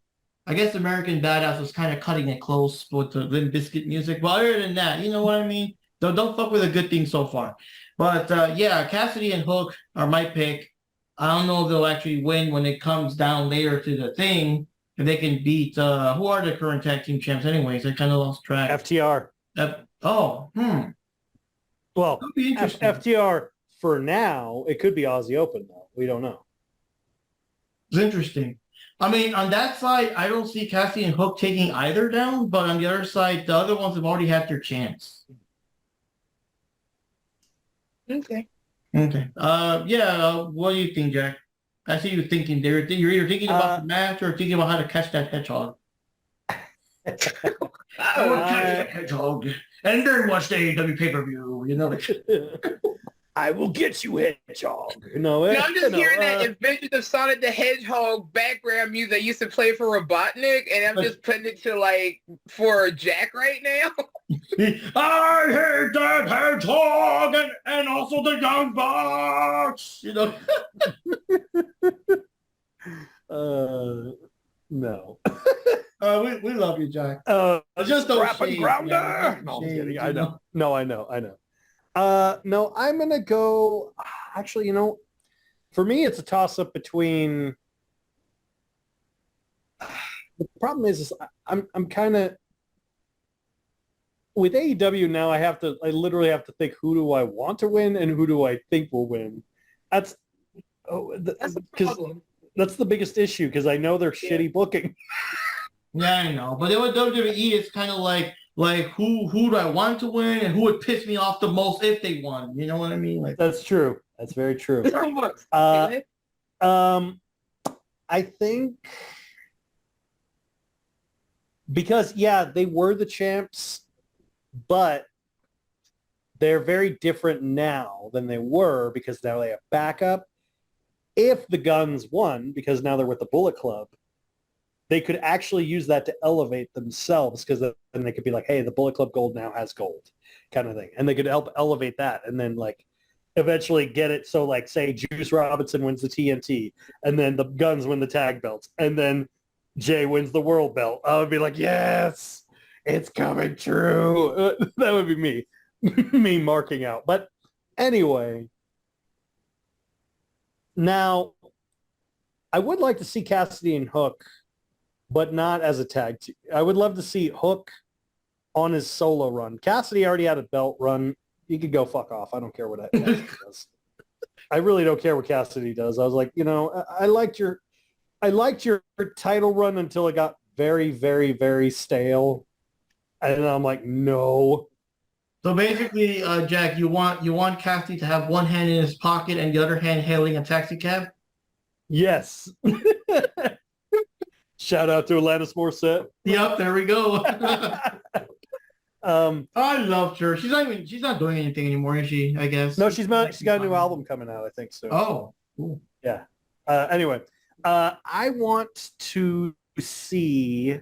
I guess American Badass was kind of cutting it close with the Limp Bizkit music. But other than that, you know what I mean? Don't fuck with a good thing so far. But yeah, Cassidy and Hook are my pick. I don't know if they'll actually win when it comes down later to the thing. If they can beat, who are the current tag team champs anyways? I kind of lost track. FTR. Well, Well, that'd be interesting. FTR for now. It could be Aussie Open though. We don't know. It's interesting. I mean, on that side, I don't see Cassidy and Hook taking either down. But on the other side, the other ones have already had their chance. Okay. Okay. Yeah. What do you think, Jack? I see you thinking there. You're either thinking about the match or thinking about how to catch that hedgehog. I want to catch that hedgehog and then watch the AEW pay-per-view. I will get you, hedgehog. No, I'm just hearing that Adventures of Sonic the Hedgehog background music that used to play for Robotnik, and I'm just putting it to for Jack right now. I hate that hedgehog and also the Young Bucks. No. We love you, Jack. Just don't wrap and shade, grounder. yeah, No, I'm shade, kidding. I know. No, I know. No, I'm gonna go. Actually, for me, it's a toss-up between. The problem is I'm kind of with AEW now. I literally have to think, who do I want to win and who do I think will win. That's That's the because problem. that's the biggest issue because I know they're shitty booking. Yeah, I know. But with WWE, it's kind of like who do I want to win and who would piss me off the most if they won. You know what I mean? That's true. That's very true. I think because they were the champs, but they're very different now than they were because now they have backup. If the Guns won, because now they're with the Bullet Club, they could actually use that to elevate themselves because then they could be like, hey, the Bullet Club Gold now has gold kind of thing. And they could help elevate that and then eventually get it. So say Juice Robinson wins the TNT and then the Guns win the tag belts and then Jay wins the world belt. I would be like, yes, it's coming true. That would be me, me marking out. But anyway, now I would like to see Cassidy and Hook, but not as a tag team. I would love to see Hook on his solo run. Cassidy already had a belt run. He could go fuck off. I don't care what Cassidy does. I really don't care what Cassidy does. I was like, I liked your title run until it got very, very, very stale. And I'm like, no. So basically, Jack, you want Cassidy to have one hand in his pocket and the other hand hailing a taxi cab? Yes. Shout out to Alanis Morissette. Yep, there we go. I loved her. She's not doing anything anymore, is she? I guess. No, she's got a new album coming out, I think so. Oh, cool. Yeah. Anyway, I want to see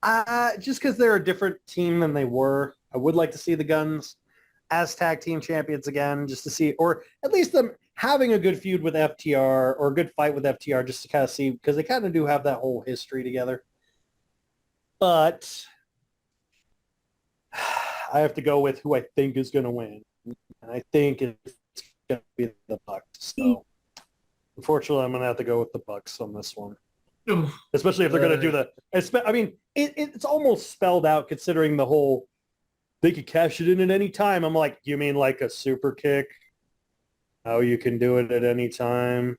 just because they're a different team than they were. I would like to see the Guns as tag team champions again, just to see, or at least them having a good feud with FTR or a good fight with FTR, just to kind of see, because they kind of do have that whole history together. But I have to go with who I think is going to win, and I think it's going to be the Bucks. So unfortunately, I'm going to have to go with the Bucks on this one. Especially if they're going to do the. I mean, it's almost spelled out considering the whole. They could cash it in at any time. I'm like, you mean like a super kick? How you can do it at any time?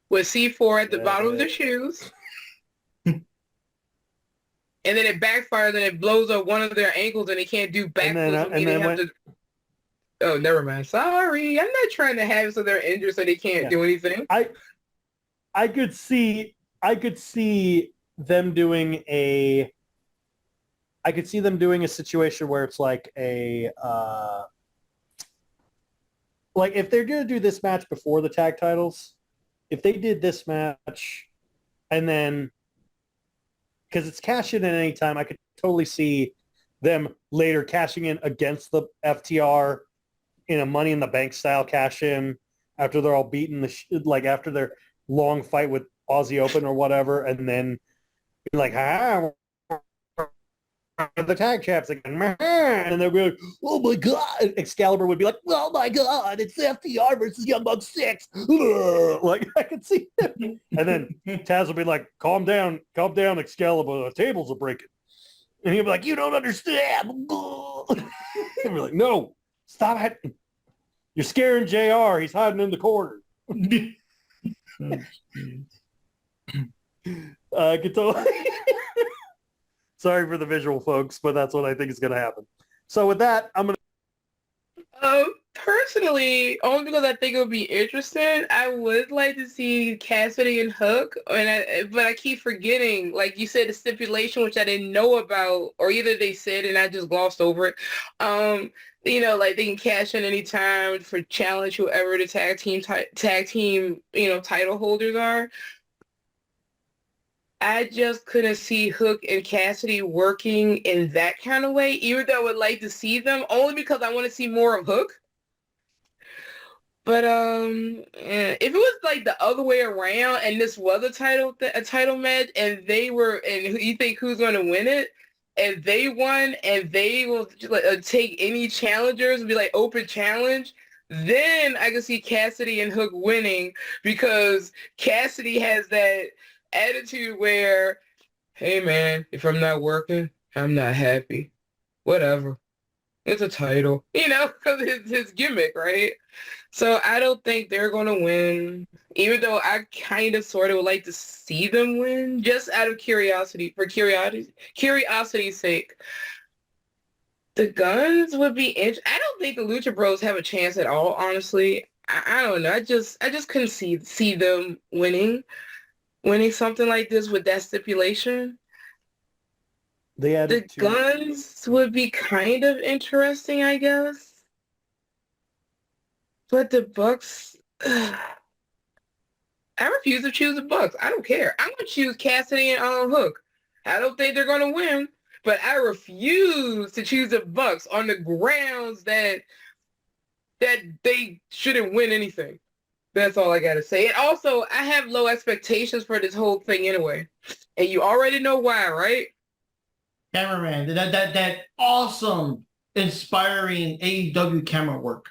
With C4 at the bottom of their shoes. And then it backfires and it blows up one of their ankles and they can't do backflips. Oh, never mind. Sorry. I'm not trying to have it so they're injured so they can't do anything. I could see them doing a I could see them doing a situation where it's like a like if they're gonna do this match before the tag titles, if they did this match and then because it's cash in at any time, I could totally see them later cashing in against the FTR in a Money in the Bank style cash in after they're all beaten like after their long fight with Aussie Open or whatever, and then be like, the tag champs again, and they'll be like, oh my god. Excalibur would be like, oh my god, it's FTR versus Young Bucks 6. Like I could see him. And then Taz will be like, calm down, Excalibur, the tables are breaking. And he'll be like, you don't understand. And we're like, no, stop it. You're scaring JR. He's hiding in the corner. I could totally Sorry for the visual, folks, but that's what I think is going to happen. So with that, I'm going to... personally, only because I think it would be interesting, I would like to see Cassidy and Hook, but I keep forgetting, like you said, the stipulation, which I didn't know about, or either they said and I just glossed over it. Like they can cash in any time for challenge whoever the tag team, title holders are. I just couldn't see Hook and Cassidy working in that kind of way, even though I would like to see them, only because I want to see more of Hook. But if it was like the other way around and this was a title match and you think who's going to win it, and they won and they will take any challengers and be like open challenge, then I can see Cassidy and Hook winning, because Cassidy has that attitude where, hey man, if I'm not working, I'm not happy. Whatever. It's a title. Because it's his gimmick, right? So I don't think they're going to win, even though I kind of sort of would like to see them win, just out of curiosity's sake. The Guns would be interesting. I don't think the Lucha Bros have a chance at all, honestly. I don't know. I just couldn't see them winning something like this with that stipulation. The Guns would be kind of interesting, I guess. But the Bucks, I refuse to choose the Bucks. I don't care. I'm going to choose Cassidy and Hook. I don't think they're going to win, but I refuse to choose the Bucks on the grounds that they shouldn't win anything. That's all I got to say. And also, I have low expectations for this whole thing anyway. And you already know why, right? Cameraman, that awesome, inspiring AEW camera work.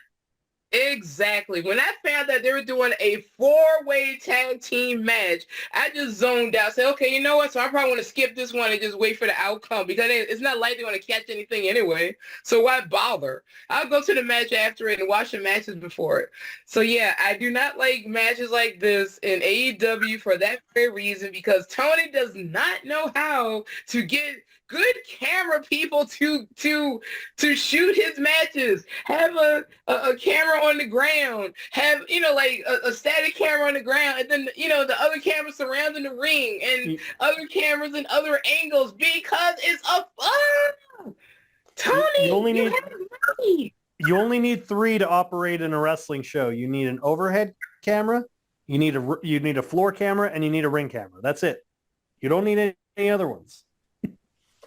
Exactly. When I found that they were doing a 4-way tag team match, I just zoned out. Said, okay, you know what? So I probably want to skip this one and just wait for the outcome, because it's not like they're going to catch anything anyway. So why bother? I'll go to the match after it and watch the matches before it. So yeah, I do not like matches like this in AEW for that very reason, because Tony does not know how to get good camera people to shoot his matches. Have a camera on the ground. Have a static camera on the ground, and then the other cameras surrounding the ring, and other cameras in other angles, because it's a fun. Tony, you only need 3 to operate in a wrestling show. You need an overhead camera, you need a floor camera, and you need a ring camera. That's it. You don't need any other ones.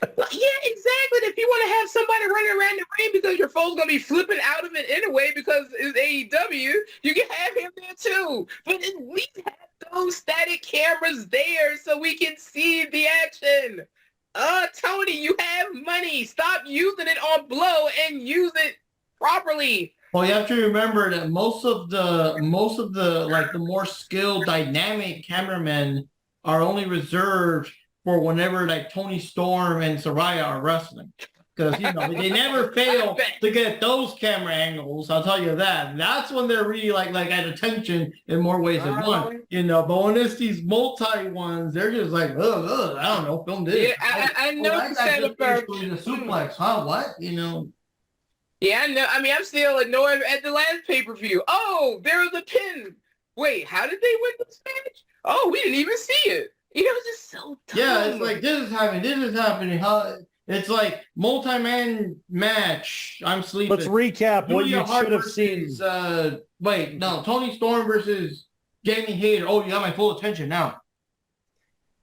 Yeah, exactly. If you want to have somebody running around the ring because your phone's going to be flipping out of it anyway because it's AEW, you can have him there too. But at least have those static cameras there so we can see the action. Tony, you have money. Stop using it on Blow and use it properly. Well, you have to remember that most of the like the more skilled dynamic cameramen are only reserved for whenever like Tony Storm and Saraya are wrestling. Because, they never fail to get those camera angles, I'll tell you that. And that's when they're really like at attention in more ways than one. But when it's these multi ones, they're just like, I don't know, film this. Yeah, I know what you said about the suplex, huh? What? Yeah, I know. I mean, I'm still annoyed at the last pay-per-view. Oh, there was a pin. Wait, how did they win this match? Oh, we didn't even see it. It's just so dumb. Yeah, it's like, this is happening. Huh? It's like multi-man match. I'm sleeping. Let's recap what Julia you Hart should have seen. Wait, no, Tony Storm versus Jamie Hayter. Oh, you got my full attention now.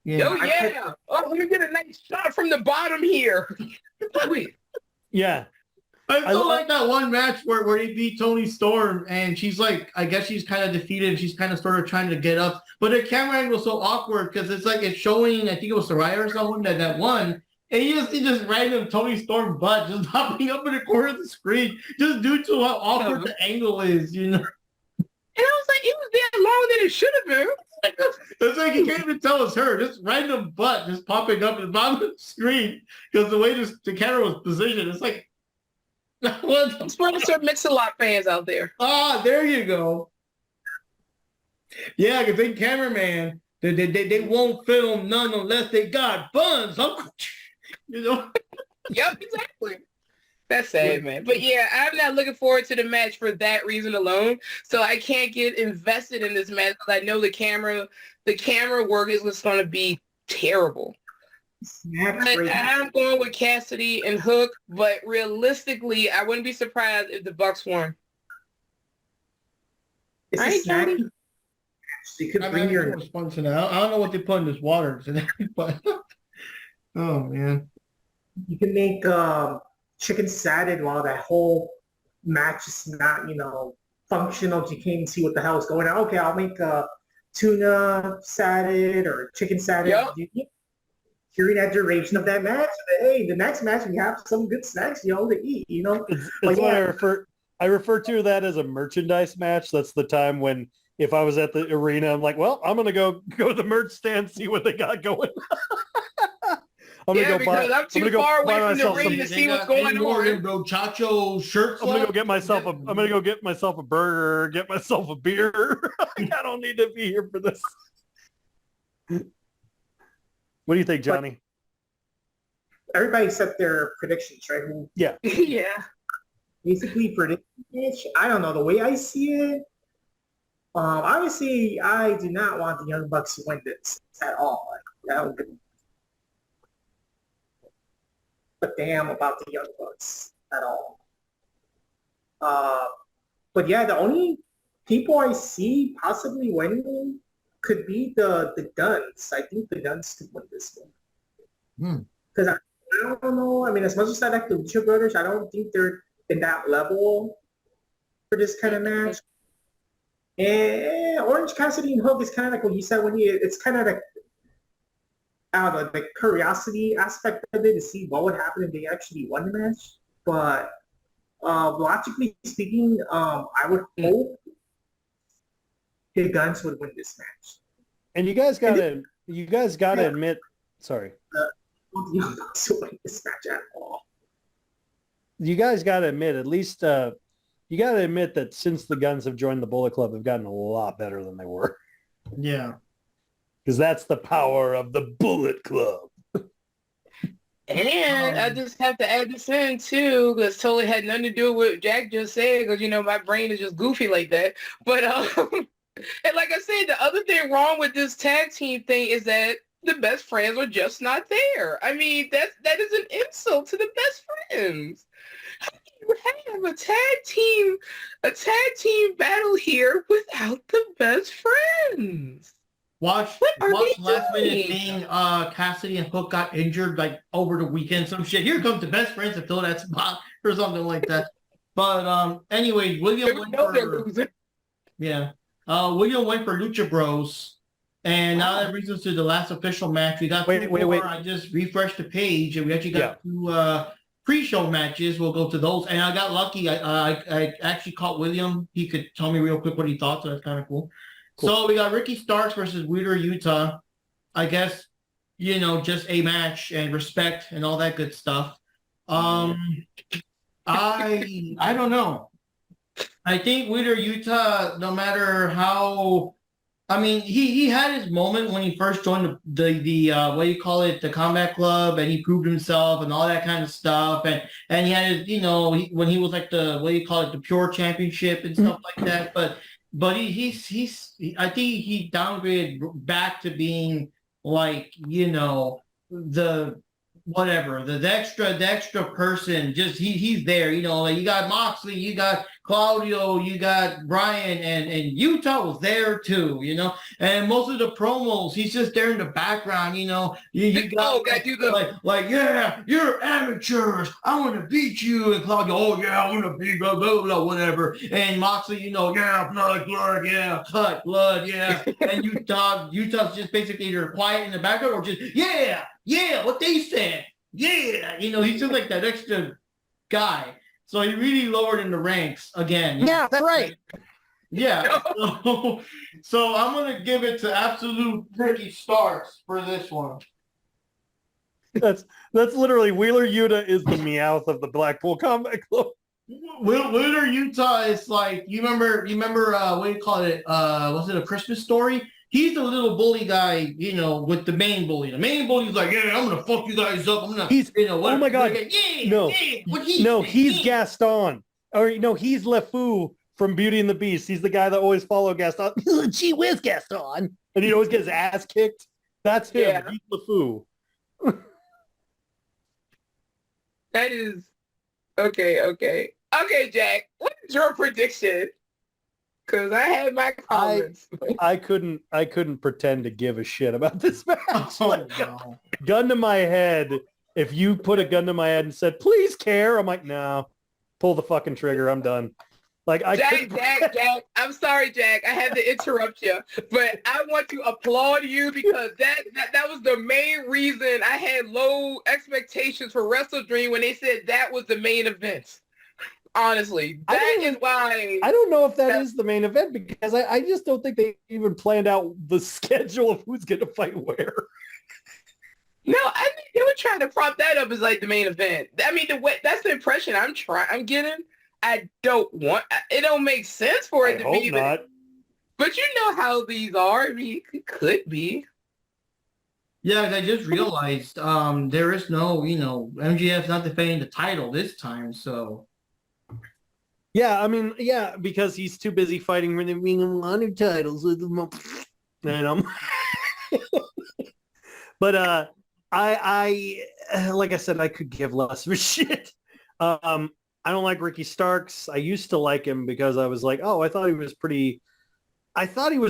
Yeah. Oh, yeah. Oh, let me get a nice shot from the bottom here. Wait. Yeah. I still like that one match where he beat Tony Storm and she's like, I guess she's kind of defeated and she's kind of sort of trying to get up. But the camera angle was so awkward because it's like it's showing, I think it was Soraya or someone that won. And you just see this random Tony Storm butt just popping up in the corner of the screen just due to how awkward the angle is, you know? And I was like, it was there longer than it should have been. It's like you can't even tell it's her. This random butt just popping up at the bottom of the screen because the way the camera was positioned. It's like, what? Sponsor Mix-a-Lot fans out there. Ah, there you go. Yeah, because they cameraman, they won't film none unless they got buns. You know? Yep, exactly. That's sad, man. But yeah, I'm not looking forward to the match for that reason alone. So I can't get invested in this match because I know the camera work is just going to be terrible. But I'm going with Cassidy and Hook, but realistically, I wouldn't be surprised if the Bucks won. It's All a right, snack. Johnny. You could I bring your response to that. I don't know what they put in this water today, but oh man. you can make chicken salad while that whole match is not, functional. You can't even see what the hell is going on. Okay, I'll make a tuna salad or chicken salad. Yep. During that duration of that match, hey, the next match we have some good snacks, to eat, It's what I refer to that as a merchandise match. That's the time when if I was at the arena, I'm like, well, I'm gonna go to the merch stand, see what they got going. I'm too far away from the ring to see what's going on. Brochacho shirts. I'm gonna go get myself a burger, get myself a beer. I don't need to be here for this. What do you think, Johnny? Everybody set their predictions, right? Yeah. Yeah. Basically, predictions. I don't know. The way I see it, obviously, I do not want the Young Bucks to win this at all. That would be a damn about the Young Bucks at all. But yeah, the only people I see possibly winning could be the Guns. I think the Guns could win this one. Because I don't know. I mean, as much as I like the Lucha Brothers, I don't think they're in that level for this kind of match. And Orange Cassidy and Hook is kind of like what you said it's kind of like out of the curiosity aspect of it to see what would happen if they actually won the match. But logically speaking, I would hope the Guns would win this match. And you guys gotta admit, sorry. I don't want the Young Bucks to win this match at all. You guys gotta admit, at least you gotta admit that since the Guns have joined the Bullet Club, they've gotten a lot better than they were. Yeah. Because that's the power of the Bullet Club. And I just have to add this in too, because totally had nothing to do with what Jack just said, because my brain is just goofy like that. But and like I said, the other thing wrong with this tag team thing is that the best friends are just not there. I mean, that is an insult to the best friends. How do you have a tag team battle here without the best friends? Watch last minute thing. Cassidy and Hook got injured like over the weekend. Some shit. Here comes the best friends to fill that spot or something like that. But anyway, William went for Lucha Bros. And now that brings us to the last official match. We got wait. I just refreshed the page and we actually got two pre-show matches. We'll go to those. And I got lucky. I actually caught William. He could tell me real quick what he thought, so that's kind of cool. So we got Ricky Starks versus Wheeler Yuta. I guess, just a match and respect and all that good stuff. I don't know. I think Wheeler Yuta, no matter how, I mean, he had his moment when he first joined the what do you call it, the Combat Club, and he proved himself and all that kind of stuff. And he had his, when he was like the, what do you call it, the Pure Championship and stuff like that. But he's I think he downgraded back to being like, the whatever, the extra person, just he's there, you know, like you got Moxley, you got Claudio, you got Brian, and Utah was there too, you know, and most of the promos, he's just there in the background, you know, you got like, yeah, you're amateurs, I want to beat you, and Claudio, oh yeah, I want to beat blah, blah, blah, whatever, and Moxley, you know, yeah, blood, yeah, cut, blood, yeah, and Utah's just basically either quiet in the background or just, yeah, what they said. Yeah, you know, he's just like that extra guy. So he really lowered in the ranks again. Yeah, that's right. Yeah. So I'm going to give it to absolute Ricky Starks for this one. That's literally Wheeler Yuta is the Meowth of the Blackpool Combat Club. Wheeler Utah is like, you remember what do you call it? Was it A Christmas Story? He's the little bully guy, you know, with the main bully. The main bully's like, yeah, I'm gonna fuck you guys up. I'm gonna, you know, what? Oh my god, he's Gaston, or no, he's LeFou from Beauty and the Beast. He's the guy that always followed Gaston. Gee whiz, Gaston, and he always gets his ass kicked. That's him. Yeah. He's LeFou. That is okay, Jack. What is your prediction? Because I had my comments. I couldn't pretend to give a shit about this match. Gun to my head. If you put a gun to my head and said, please care, I'm like, no, pull the fucking trigger. I'm done. Like Jack, I'm sorry, Jack. I had to interrupt you, but I want to applaud you because that was the main reason I had low expectations for Wrestle Dream when they said that was the main event. Honestly, that is why. I don't know if that is the main event because I just don't think they even planned out the schedule of who's going to fight where. No, I think they were trying to prop that up as like the main event. I mean, that's the impression I'm getting. I don't want. It don't make sense for it to be. Not. But you know how these are. I mean, it could be. Yeah, I just realized there is no, you know, MJF's not defending the title this time, so. Yeah, I mean, yeah, because he's too busy fighting for the being a lot of titles with them. And but I like I said, I could give less of a shit. I don't like Ricky Starks. I used to like him because I was like, oh, I thought he was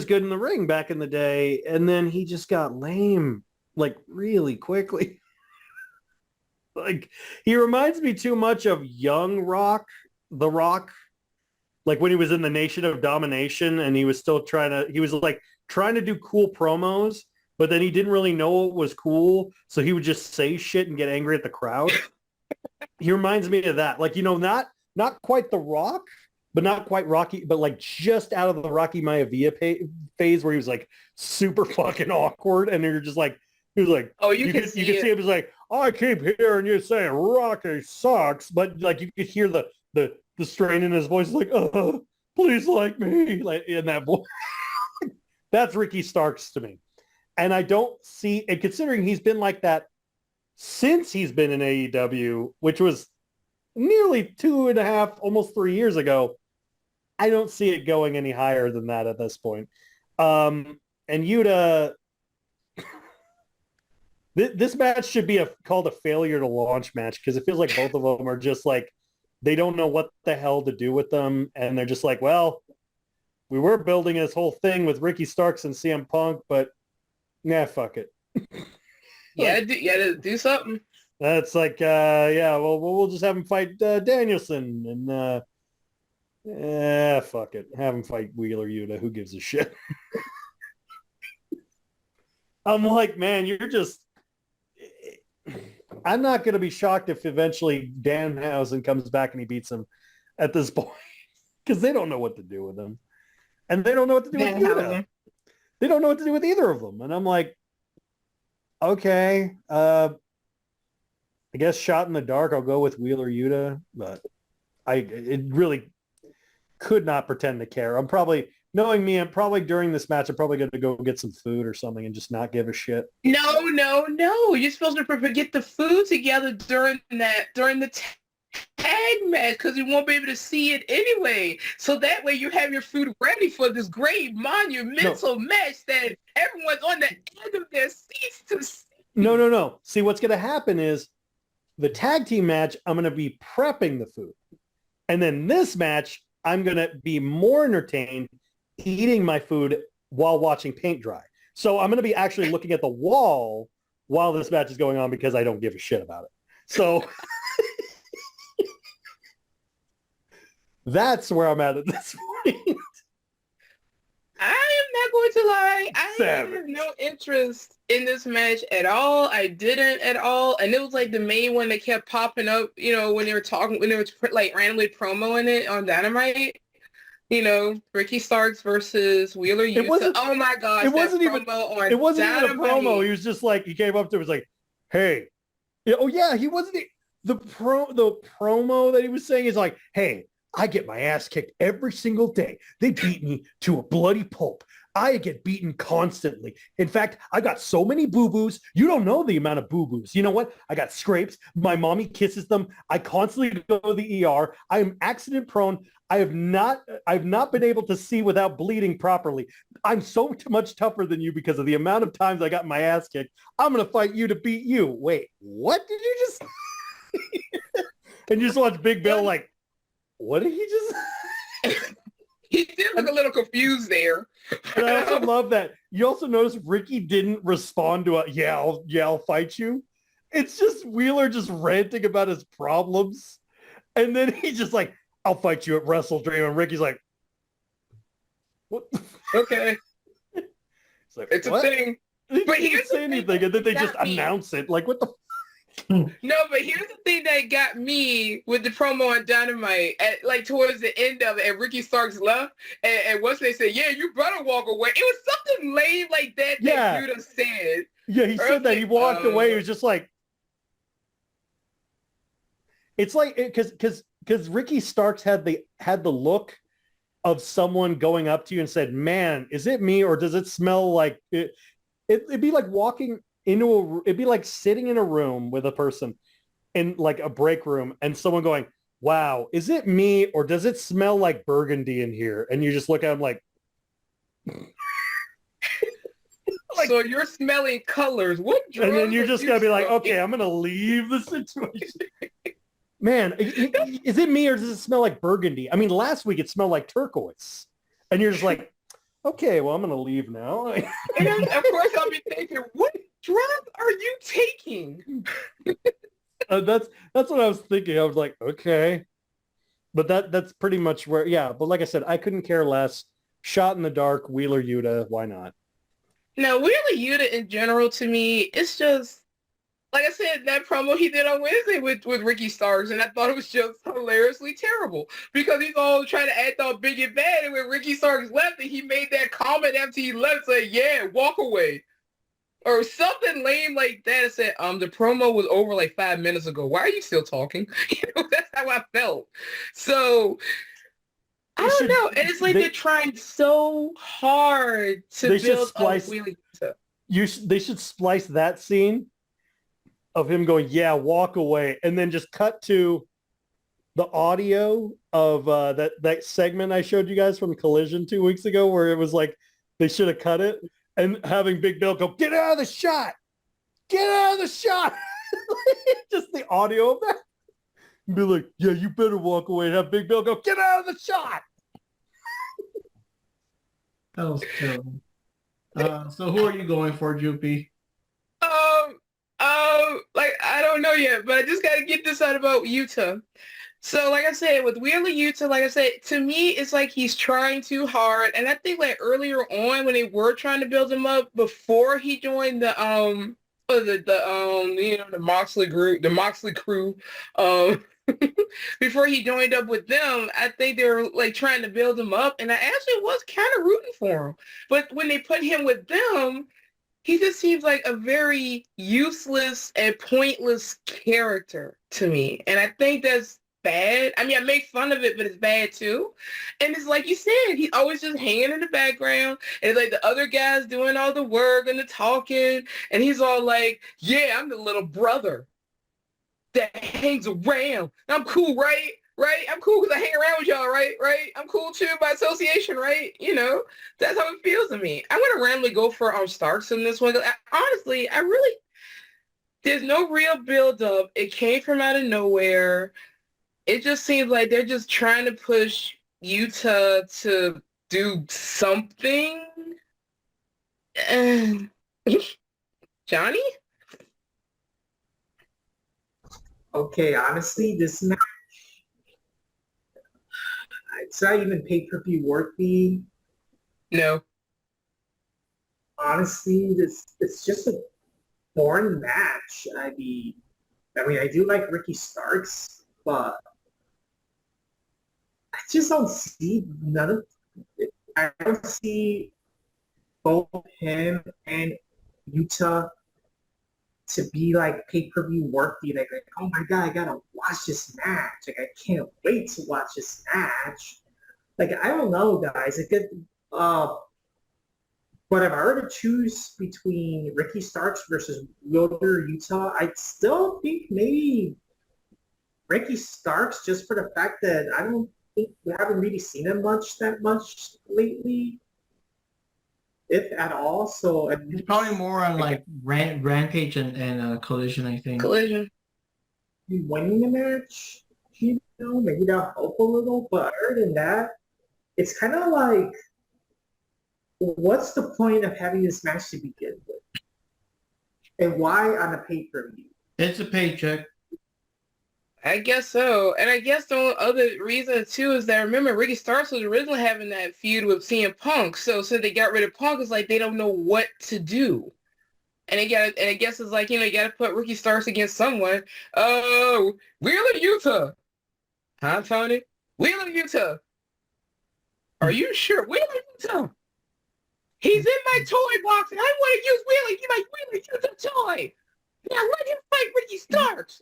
good in the ring back in the day, and then he just got lame like really quickly. Like he reminds me too much of young The Rock, like when he was in the Nation of Domination and he was still trying to do cool promos, but then he didn't really know what was cool. So he would just say shit and get angry at the crowd. He reminds me of that. Like, you know, not quite The Rock, but not quite Rocky, but like just out of the Rocky Maivia phase where he was like super fucking awkward. And you're just like, he was like, oh, you can see him. He's like, I keep hearing you saying Rocky sucks, but like you could hear the strain in his voice, like, please like me, like in that voice. That's Ricky Starks to me. And I don't see, and considering he's been like that since he's been in AEW, which was nearly 2.5, almost 3 years ago, I don't see it going any higher than that at this point. And Yuta, this match should be called a failure to launch match because it feels like both of them are just like, they don't know what the hell to do with them. And they're just like, well, we were building this whole thing with Ricky Starks and CM Punk, but nah, fuck it. Yeah, do something. That's like, well, we'll just have him fight Danielson and fuck it. Have him fight Wheeler Yuta. Who gives a shit? I'm like, man, you're just, I'm not going to be shocked if eventually Danhausen comes back and he beats him at this point because they don't know what to do with him. And they don't know what to do with Yuta. They don't know what to do with either of them. And I'm like, okay, I guess shot in the dark, I'll go with Wheeler Yuta, but it really could not pretend to care. I'm probably, knowing me, during this match, I'm probably going to go get some food or something and just not give a shit. No. You're supposed to get the food together during the tag match because you won't be able to see it anyway. So that way you have your food ready for this great monumental match that everyone's on the edge of their seats to see. No. See, what's going to happen is the tag team match, I'm going to be prepping the food. And then this match, I'm going to be more entertained eating my food while watching paint dry. So I'm going to be actually looking at the wall while this match is going on because I don't give a shit about it. So that's where I'm at this point. I am not going to lie. I Savage. have no interest in this match at all. I didn't at all. And it was like the main one that kept popping up, when they were like randomly promoing it on Dynamite. Ricky Starks versus Wheeler Yuta. Oh my gosh, it wasn't even a promo. He was just like, he came up to, was like, hey. Oh yeah, he wasn't the promo that he was saying is like, hey, I get my ass kicked every single day. They beat me to a bloody pulp. I get beaten constantly. In fact, I got so many boo-boos. You don't know the amount of boo-boos. You know what? I got scrapes. My mommy kisses them. I constantly go to the ER. I am accident prone. I've not been able to see without bleeding properly. I'm so much tougher than you because of the amount of times I got my ass kicked. I'm going to fight you to beat you. Wait, what did you just... And you just watch Big Bill like, what did he just... He did look a little confused there. And I also love that. You also notice Ricky didn't respond to I'll fight you. It's just Wheeler just ranting about his problems. And then he's just like, I'll fight you at Wrestle Dream. And Ricky's like, what? Okay. It's like, it's what? a thing. But he didn't say anything. And then they just announce it. Like, what the No, but here's the thing that got me with the promo on Dynamite at like towards the end of it, and Ricky Starks left, and once they said, "Yeah, you better walk away," it was something lame like that that you'd have said. Yeah, he said that. He walked away. He was just like, it's like because Ricky Starks had the look of someone going up to you and said, "Man, is it me or does it smell like it?" It'd be like walking it'd be like sitting in a room with a person in like a break room and someone going, wow, is it me or does it smell like burgundy in here? And you just look at him like, so you're smelling colors. What drugs? And then you're just going to be like, okay, I'm going to leave the situation. Man, is it me or does it smell like burgundy? I mean, last week it smelled like turquoise. And you're just like, okay, well, I'm going to leave now. And of course I'll be thinking, what drug are you taking? That's what I was thinking. I was like, okay. But that's pretty much where, yeah. But like I said, I couldn't care less. Shot in the dark, Wheeler Yuta, why not? Now, Wheeler Yuta in general, to me, it's just, like I said, that promo he did on Wednesday with Ricky Starks, and I thought it was just hilariously terrible because he's all trying to act all big and bad, and when Ricky Starks left, and he made that comment after he left, saying, yeah, walk away. Or something lame like that. It said, the promo was over like 5 minutes ago. Why are you still talking? That's how I felt. So, I don't know. And it's like they're trying so hard to build up Wheeler Yuta. They should splice that scene of him going, yeah, walk away, and then just cut to the audio of that segment I showed you guys from Collision 2 weeks ago where it was like they should have cut it. And having Big Bill go, get out of the shot. Get out of the shot. Just the audio of that. And be like, yeah, you better walk away. And have Big Bill go, get out of the shot. That was terrible. So who are you going for, Jupi? Like, I don't know yet, but I just got to get this out about Yuta. So, like I said, with Wheeler Yuta, like I said, to me, it's like he's trying too hard. And I think like earlier on when they were trying to build him up before he joined the Moxley group, the Moxley crew, before he joined up with them, I think they were like trying to build him up. And I actually was kind of rooting for him. But when they put him with them, he just seems like a very useless and pointless character to me. And I think that's bad. I mean, I make fun of it, but it's bad too. And it's like you said, he's always just hanging in the background, and it's like the other guys doing all the work and the talking, and he's all like, yeah, I'm the little brother that hangs around. I'm cool, right? I'm cool because I hang around with y'all, right? I'm cool too by association, right? That's how it feels to me. I'm going to randomly go for Starks in this one. Honestly, I really There's no real build-up. It came from out of nowhere. It just seems like they're just trying to push Utah to do something. And Johnny? Okay, honestly, this match, it's not even pay-per-view worthy. No. Honestly, it's just a boring match. I mean, I do like Ricky Starks, but I just don't see none of it. I don't see both him and Utah to be like pay-per-view worthy. Like, oh my god, I gotta watch this match. Like, I can't wait to watch this match. Like, I don't know, guys. It could, but if I were to choose between Ricky Starks versus Wheeler Utah, I'd still think maybe Ricky Starks, just for the fact that I don't think we haven't really seen him that much lately, if at all. So It's probably more on like Rampage and Collision, I think. Collision. winning the match, maybe that'll help a little. But other than that, it's kind of like, what's the point of having this match to begin with? And why on a pay-per-view? It's a paycheck. I guess so. And I guess the other reason too is that, remember, Ricky Starks was originally having that feud with CM Punk. So since they got rid of Punk, it's like they don't know what to do. And I guess it's like, you gotta put Ricky Starks against someone. Oh, Wheeler Utah. Huh, Tony? Wheeler Utah. Are you sure? Wheeler Utah. He's in my toy box, and I want to use Wheeler Utah toy. Now let him fight Ricky Starks.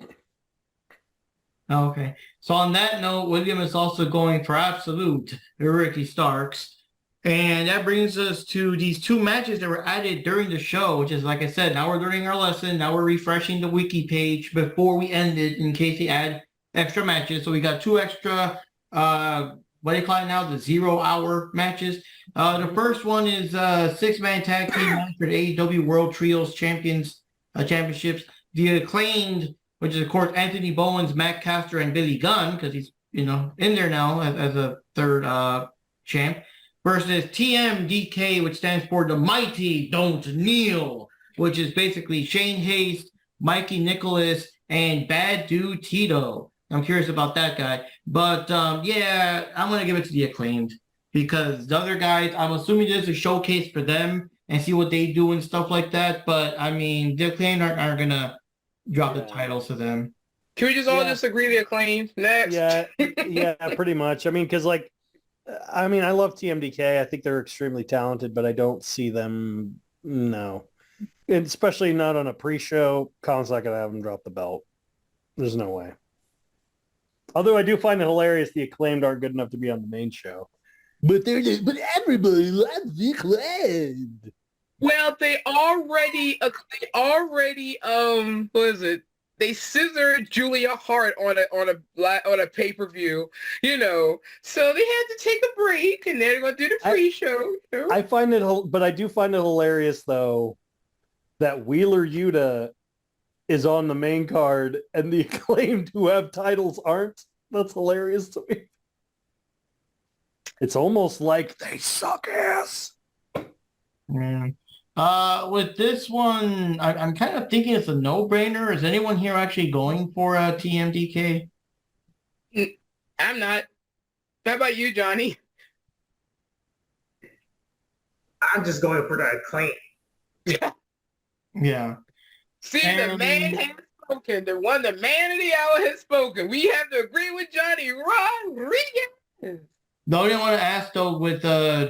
Okay. So on that note, William is also going for absolute Ricky Starks. And that brings us to these two matches that were added during the show, which is, like I said, now we're learning our lesson. Now we're refreshing the wiki page before we end it in case they add extra matches. So we got two extra, what do you call it now? The 0-hour matches. The first one is a 6-man tag team match for the AEW World Trios Championships. The Acclaimed, which is, of course, Anthony Bowens, Matt Caster, and Billy Gunn, because he's, in there now as a third champ, versus TMDK, which stands for the Mighty Don't Kneel, which is basically Shane Haste, Mikey Nicholas, and Bad Dude Tito. I'm curious about that guy. But, yeah, I'm going to give it to the Acclaimed because the other guys, I'm assuming this is a showcase for them and see what they do and stuff like that. But, I mean, the Acclaimed aren't going to drop the titles to them. Can we just all just agree the Acclaimed? Next. Yeah, pretty much. I mean, because, I love TMDK. I think they're extremely talented, but I don't see them, no. And especially not on a pre-show. Colin's not going to have them drop the belt. There's no way. Although I do find it hilarious the Acclaimed aren't good enough to be on the main show. But everybody loves the Acclaimed. Well, they already what is it? They scissored Julia Hart on a pay-per-view, So they had to take a break, and they're going to do the pre-show. I do find it hilarious though that Wheeler Yuta is on the main card and the Acclaimed who have titles aren't. That's hilarious to me. It's almost like they suck ass. With this one, I'm kind of thinking it's a no-brainer. Is anyone here actually going for a TMDK? I'm not. How about you, Johnny? I'm just going for the Acclaim. Yeah. See, the man has spoken. The man of the hour has spoken. We have to agree with Johnny Rodriguez. The only one I want to ask though with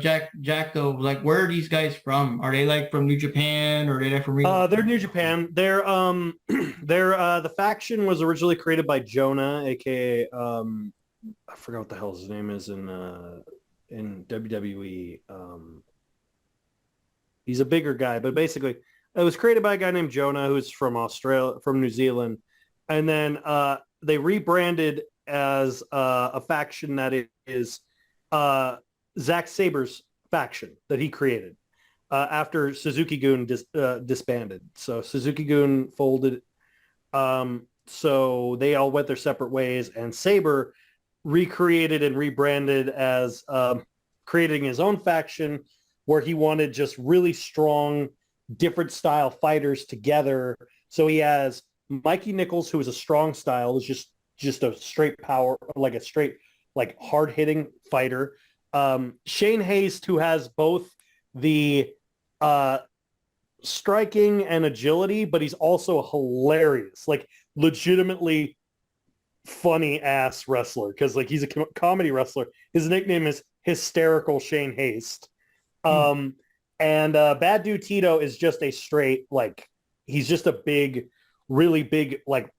Jack though, like where are these guys from? Are they like from New Japan or are they from? They're New Japan. They're the faction was originally created by Jonah, aka I forgot what the hell his name is in WWE. He's a bigger guy, but basically it was created by a guy named Jonah who's from New Zealand, and then they rebranded as a faction that is Zack Saber's faction that he created after Suzuki Gun disbanded. So Suzuki Gun folded So they all went their separate ways, and Saber recreated and rebranded as creating his own faction where he wanted just really strong, different style fighters together. So he has Mikey Nichols, who is a strong style, is just a straight power, like a straight, like hard-hitting fighter. Shane Haste, who has both the striking and agility, but he's also hilarious, like legitimately funny ass wrestler, because like he's a comedy wrestler. His nickname is Hysterical Shane Haste. And Bad Dude Tito is just a straight, like, he's just a big, really big, like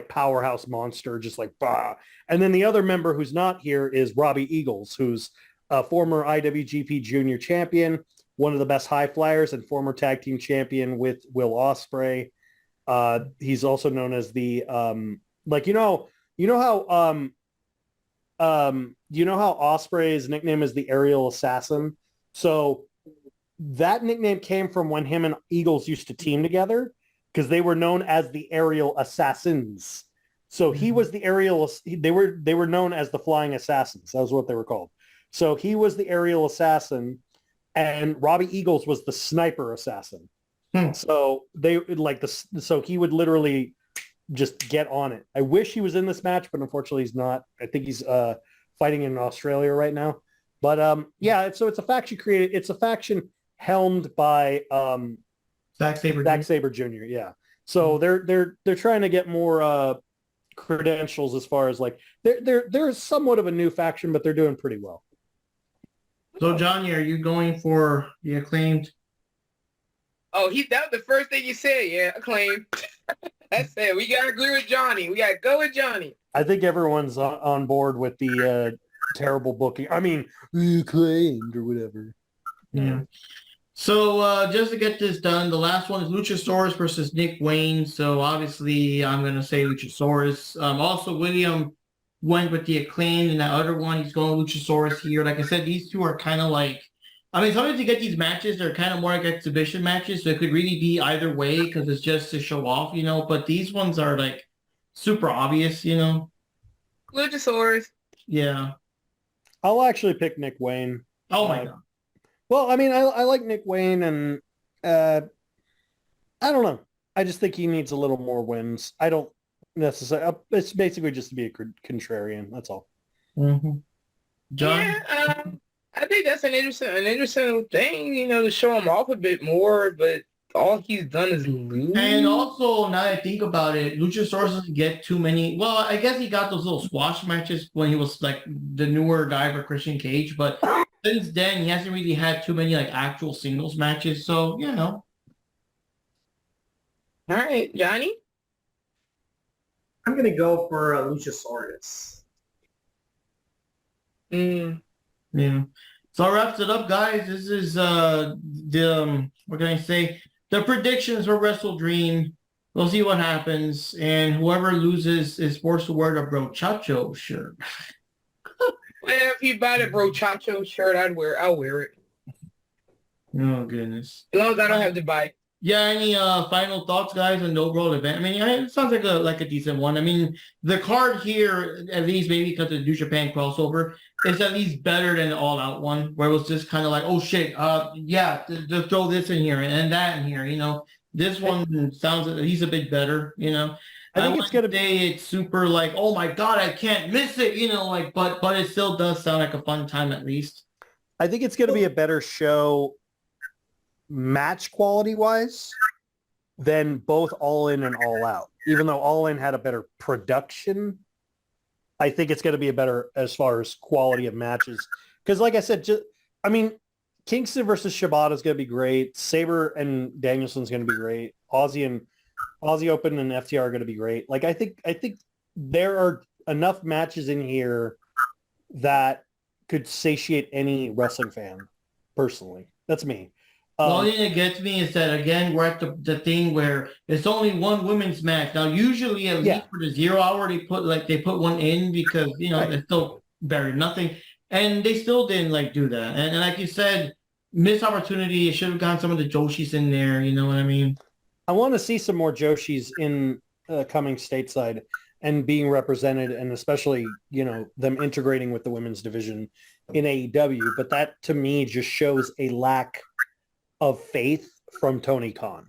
powerhouse monster, just like bah. And then the other member who's not here is Robbie Eagles, who's a former IWGP Junior Champion, one of the best high flyers, and former tag team champion with Will Ospreay. He's also known as the like, you know how Ospreay's nickname is the Aerial Assassin. So that nickname came from when him and Eagles used to team together, because they were known as the Aerial Assassins. So he was the aerial. They were known as the Flying Assassins. That was what they were called. So he was the Aerial Assassin, and Robbie Eagles was the Sniper Assassin. So they like the. So he would literally just get on it. I wish he was in this match, but unfortunately he's not. I think he's fighting in Australia right now. But yeah, so it's a faction created. It's a faction helmed by Zack Sabre Jr. Yeah. So they're trying to get more credentials as far as like they're somewhat of a new faction, but they're doing pretty well. So Johnny, are you going for the Acclaimed? Oh, that was the first thing you said. Yeah, Acclaimed. That's it. We gotta agree with Johnny. We gotta go with Johnny. I think everyone's on board with the terrible booking. I mean, Acclaimed or whatever. Yeah. So just to get this done, the last one is Luchasaurus versus Nick Wayne. So obviously I'm going to say Luchasaurus. Also, William went with the Acclaimed, and that other one, he's going Luchasaurus here. Like I said, these two are kind of like, I mean, sometimes you get these matches, they're kind of more like exhibition matches. So it could really be either way because it's just to show off, you know. But these ones are like super obvious, you know. Luchasaurus. Yeah. I'll actually pick Nick Wayne. Oh, my God. Well, I mean, I like Nick Wayne, and I don't know. I just think he needs a little more wins. I don't necessarily. It's basically just to be a contrarian. That's all. Mm-hmm. John? Yeah, I think that's an interesting thing, you know, to show him off a bit more. But all he's done is lose. And also, now I think about it, Luchasaurus doesn't get too many. Well, I guess he got those little squash matches when he was like the newer guy for Christian Cage, but since then he hasn't really had too many like actual singles matches. So you know. All right, Johnny. I'm gonna go for Luchasaurus. Yeah. So that wraps it up, guys. This is the what can I say? The predictions for Wrestle Dream. We'll see what happens, and whoever loses is forced to wear the Brochacho shirt. Well, if you buy the Brochacho shirt, I'll wear it. Oh goodness. As long as I don't have to buy it. Yeah, any final thoughts, guys, on the overall event? I mean, it sounds like a decent one. I mean, the card here, at least maybe because of the New Japan crossover, is at least better than the All Out one, where it was just kind of like, oh shit, yeah, just throw this in here and that in here. You know, this one sounds at least a bit better. You know, I think it's gonna be it's super like, oh my god, I can't miss it. You know, like, but it still does sound like a fun time at least. I think it's gonna be a better show, match quality wise, than both All In and All Out. Even though All In had a better production, I think it's going to be a better as far as quality of matches. Because like I said, I mean, Kingston versus Shibata is going to be great. Sabre and Danielson's going to be great. Aussie Open and FTR are going to be great. Like I think there are enough matches in here that could satiate any wrestling fan. Personally, that's me. The only thing that gets me is that, again, we're at the thing where it's only one women's match. Now, usually, at least for the 0 hour, they put one in because, you know, it's still better than nothing. And they still didn't, like, do that. And like you said, missed opportunity. It should have gotten some of the Joshis in there. You know what I mean? I want to see some more Joshis in coming stateside and being represented, and especially, them integrating with the women's division in AEW. But that, to me, just shows a lack of faith from Tony Khan.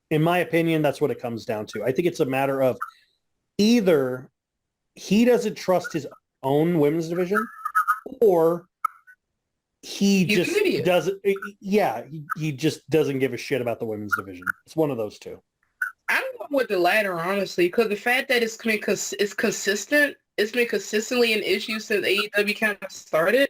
In my opinion, that's what it comes down to. I think it's a matter of either he doesn't trust his own women's division, or he He's an idiot. he just doesn't give a shit about the women's division. It's one of those two. I don't know what the latter, honestly, because the fact that it's consistent, it's been consistently an issue since AEW kind of started.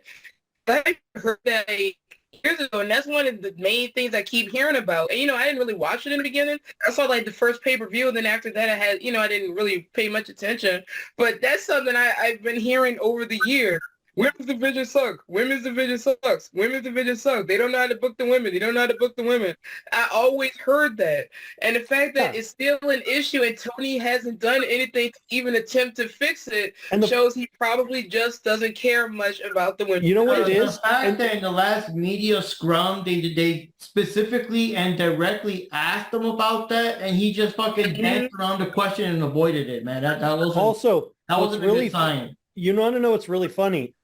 I heard that years ago, and that's one of the main things I keep hearing about. And, I didn't really watch it in the beginning. I saw like the first pay-per-view, and then after that I had, I didn't really pay much attention. But that's something I've been hearing over the years. Women's division sucks. Women's division sucks. Women's division sucks. They don't know how to book the women. They don't know how to book the women. I always heard that. And the fact that it's still an issue and Tony hasn't done anything to even attempt to fix it shows he probably just doesn't care much about the women. You know what it is? The fact that in the last media scrum, they specifically and directly asked him about that, and he just fucking danced around the question and avoided it, man. That wasn't a good sign. You want to know what's really funny?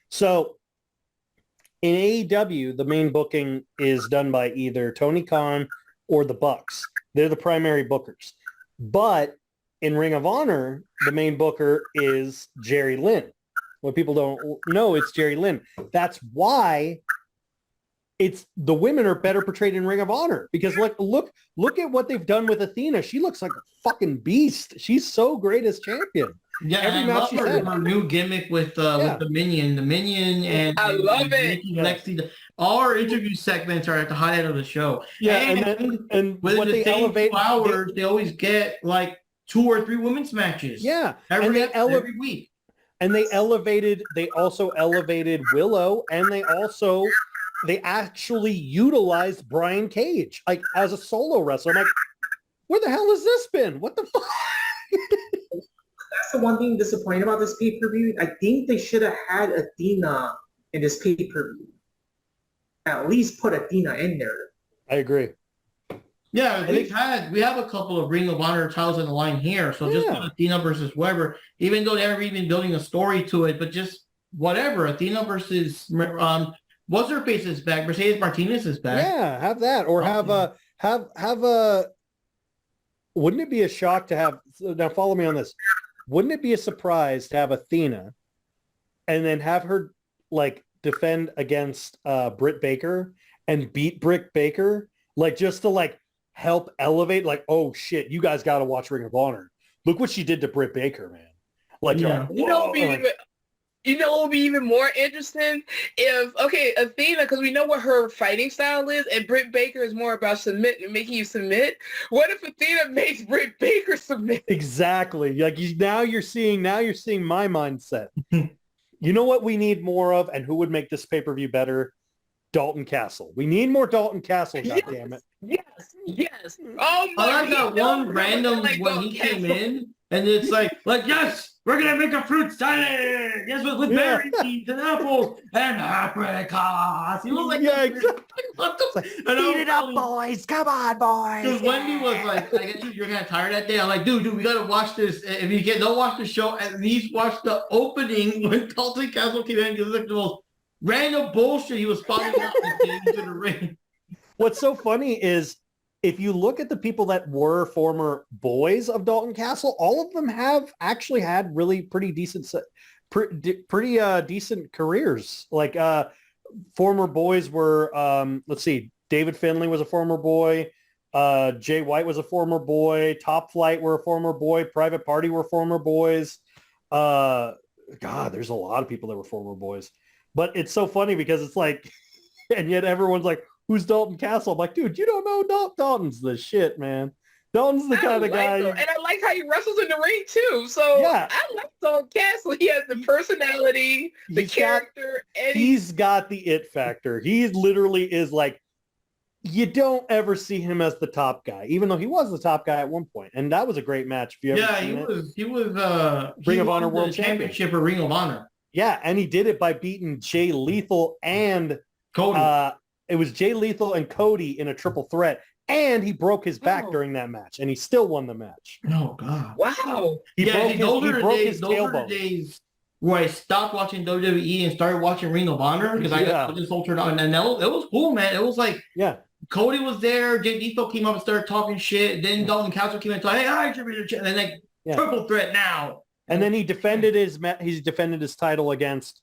So in AEW, the main booking is done by either Tony Khan or the Bucks. They're the primary bookers. But in Ring of Honor, the main booker is Jerry Lynn. What people don't know, it's Jerry Lynn. That's why the women are better portrayed in Ring of Honor, because look at what they've done with Athena. She looks like a fucking beast. She's so great as champion. Yeah, and I love her new gimmick with the Minion. The Minion and I love it. Lexi. All our interview segments are at the highlight of the show. Yeah, and within what the they same elevate 2 hours, they always get like 2 or 3 women's matches. Yeah, every week. And they also elevated Willow, and they actually utilized Brian Cage like as a solo wrestler. I'm like, where the hell has this been? What the fuck? That's the one thing disappointing about this pay-per-view. I think they should have had Athena in this pay-per-view. At least put Athena in there. I agree. Yeah, we have a couple of Ring of Honor titles on the line here, so just put Athena versus whoever, even though they haven't even building a story to it, but just whatever. Athena versus what's her face is back. Mercedes Martinez is back. Yeah, have that, or have a. Wouldn't it be a shock to have? Now follow me on this. Wouldn't it be a surprise to have Athena, and then have her like defend against Britt Baker and beat Britt Baker, like just to like help elevate? Like, oh shit, you guys got to watch Ring of Honor. Look what she did to Britt Baker, man. Like, You know what would be even more interesting? If, Athena, because we know what her fighting style is, and Britt Baker is more about making you submit. What if Athena makes Britt Baker submit? Exactly. Like now you're seeing my mindset. You know what we need more of, and who would make this pay-per-view better? Dalton Castle. We need more Dalton Castle, goddammit. Yes. Oh my! I like that one random when he came in, and it's like yes, we're gonna make a fruit salad. Yes, with berry seeds and apples and apricots. He was like, exactly. What the? Eat it up, boys! Come on, boys! Because Wendy was like, I guess you're kind of tired that day. I'm like, dude, we gotta watch this. If you don't watch the show, at least watch the opening when Dalton Castle came in. Because like the most random bullshit he was following out into the ring. What's so funny is if you look at the people that were former boys of Dalton Castle, all of them have actually had really pretty decent decent careers. Like former boys were, let's see, David Finlay was a former boy. Jay White was a former boy. Top Flight were a former boy. Private Party were former boys. God, there's a lot of people that were former boys. But it's so funny because it's like, and yet everyone's like, who's Dalton Castle? I'm like, dude, you don't know Dalton's the shit, man. Dalton's the kind of guy. And I like how he wrestles in the ring too. So yeah. I like Dalton Castle. He has the personality, the character, and he's got the it factor. He literally is like, you don't ever see him as the top guy, even though he was the top guy at one point. And that was a great match. If you ever seen it. He was Ring of Honor World Championship or Ring of Honor. Yeah, and he did it by beating Jay Lethal and Cody. It was Jay Lethal and Cody in a triple threat, And he broke his back Oh. during that match, and he still won the match. Oh God. Wow. He broke his, those he are the broke days. his Those are the tailbone. days where I stopped watching WWE and started watching Ring of Honor because I got this whole turn on, and it was cool, man. It was like Cody was there, Jay Lethal came up and started talking shit. Then Dalton Castle came in and told, "Hey, I attribute it," and then like triple threat now. And then he defended his title against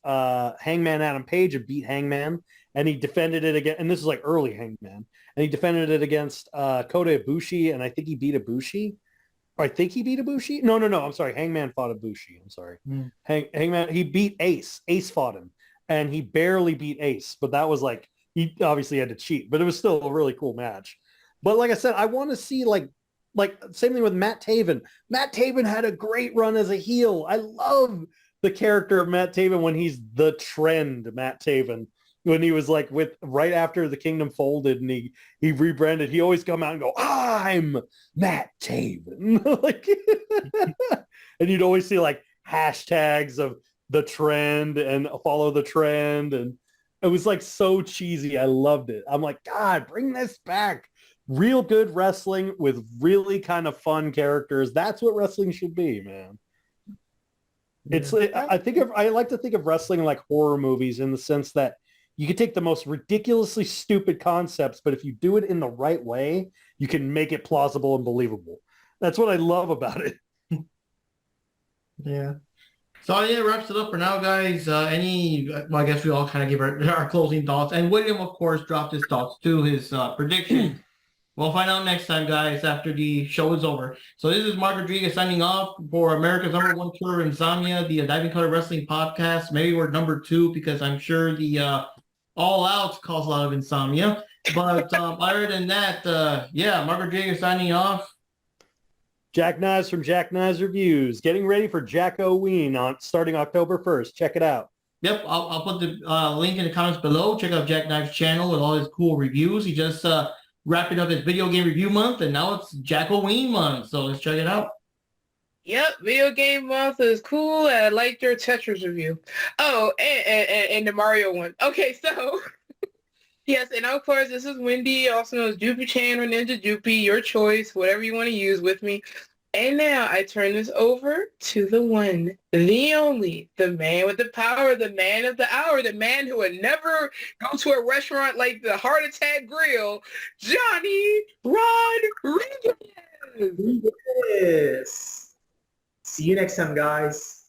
Hangman Adam Page and beat Hangman, and he defended it again. And this is like early Hangman, and he defended it against Kota Ibushi, and I think he beat Ibushi. Or I think he beat Ibushi. No. I'm sorry. Hangman fought Ibushi. I'm sorry. Hangman. He beat Ace. Ace fought him, and he barely beat Ace. But that was like he obviously had to cheat. But it was still a really cool match. But like I said, I want to see like same thing with Matt Taven. Matt Taven had a great run as a heel. I love the character of Matt Taven when he's the trend Matt Taven. When he was like right after the Kingdom folded and he rebranded, he always come out and go, "I'm Matt Taven." Like, and you'd always see like hashtags of the trend and follow the trend. And it was like so cheesy. I loved it. I'm like, God, bring this back. Real good wrestling with really kind of fun characters. That's what wrestling should be, man. It's I like to think of wrestling like horror movies in the sense that you can take the most ridiculously stupid concepts, but if you do it in the right way, you can make it plausible and believable. That's what I love about it. Yeah. So yeah, wraps it up for now, guys. I guess we all kind of give our closing thoughts, and William, of course, dropped his thoughts too, his prediction. We'll find out next time, guys, after the show is over. So this is Mark Rodriguez signing off for America's #1 tour, Insomnia, the Diving Color Wrestling podcast. Maybe we're number 2 because I'm sure the All Out cause a lot of insomnia. But other than that, Mark Rodriguez signing off. Jack Knives from Jack Knives Reviews, getting ready for Jack-O-Ween starting October 1st. Check it out. Yep, I'll put the link in the comments below. Check out Jack Knives' channel with all his cool reviews. He just wrapping up his video game review month, and now it's Jack-O-Ween month. So let's check it out. Yep, video game month is cool. I liked your Tetris review. Oh, and the Mario one. Okay, so yes, and of course this is Wendy, also known as Jupi Chan or Ninja Jupi, your choice, whatever you want to use with me. And now I turn this over to the one, the only, the man with the power, the man of the hour, the man who would never go to a restaurant like the Heart Attack Grill, Johnny Rodriguez. Yes. See you next time, guys.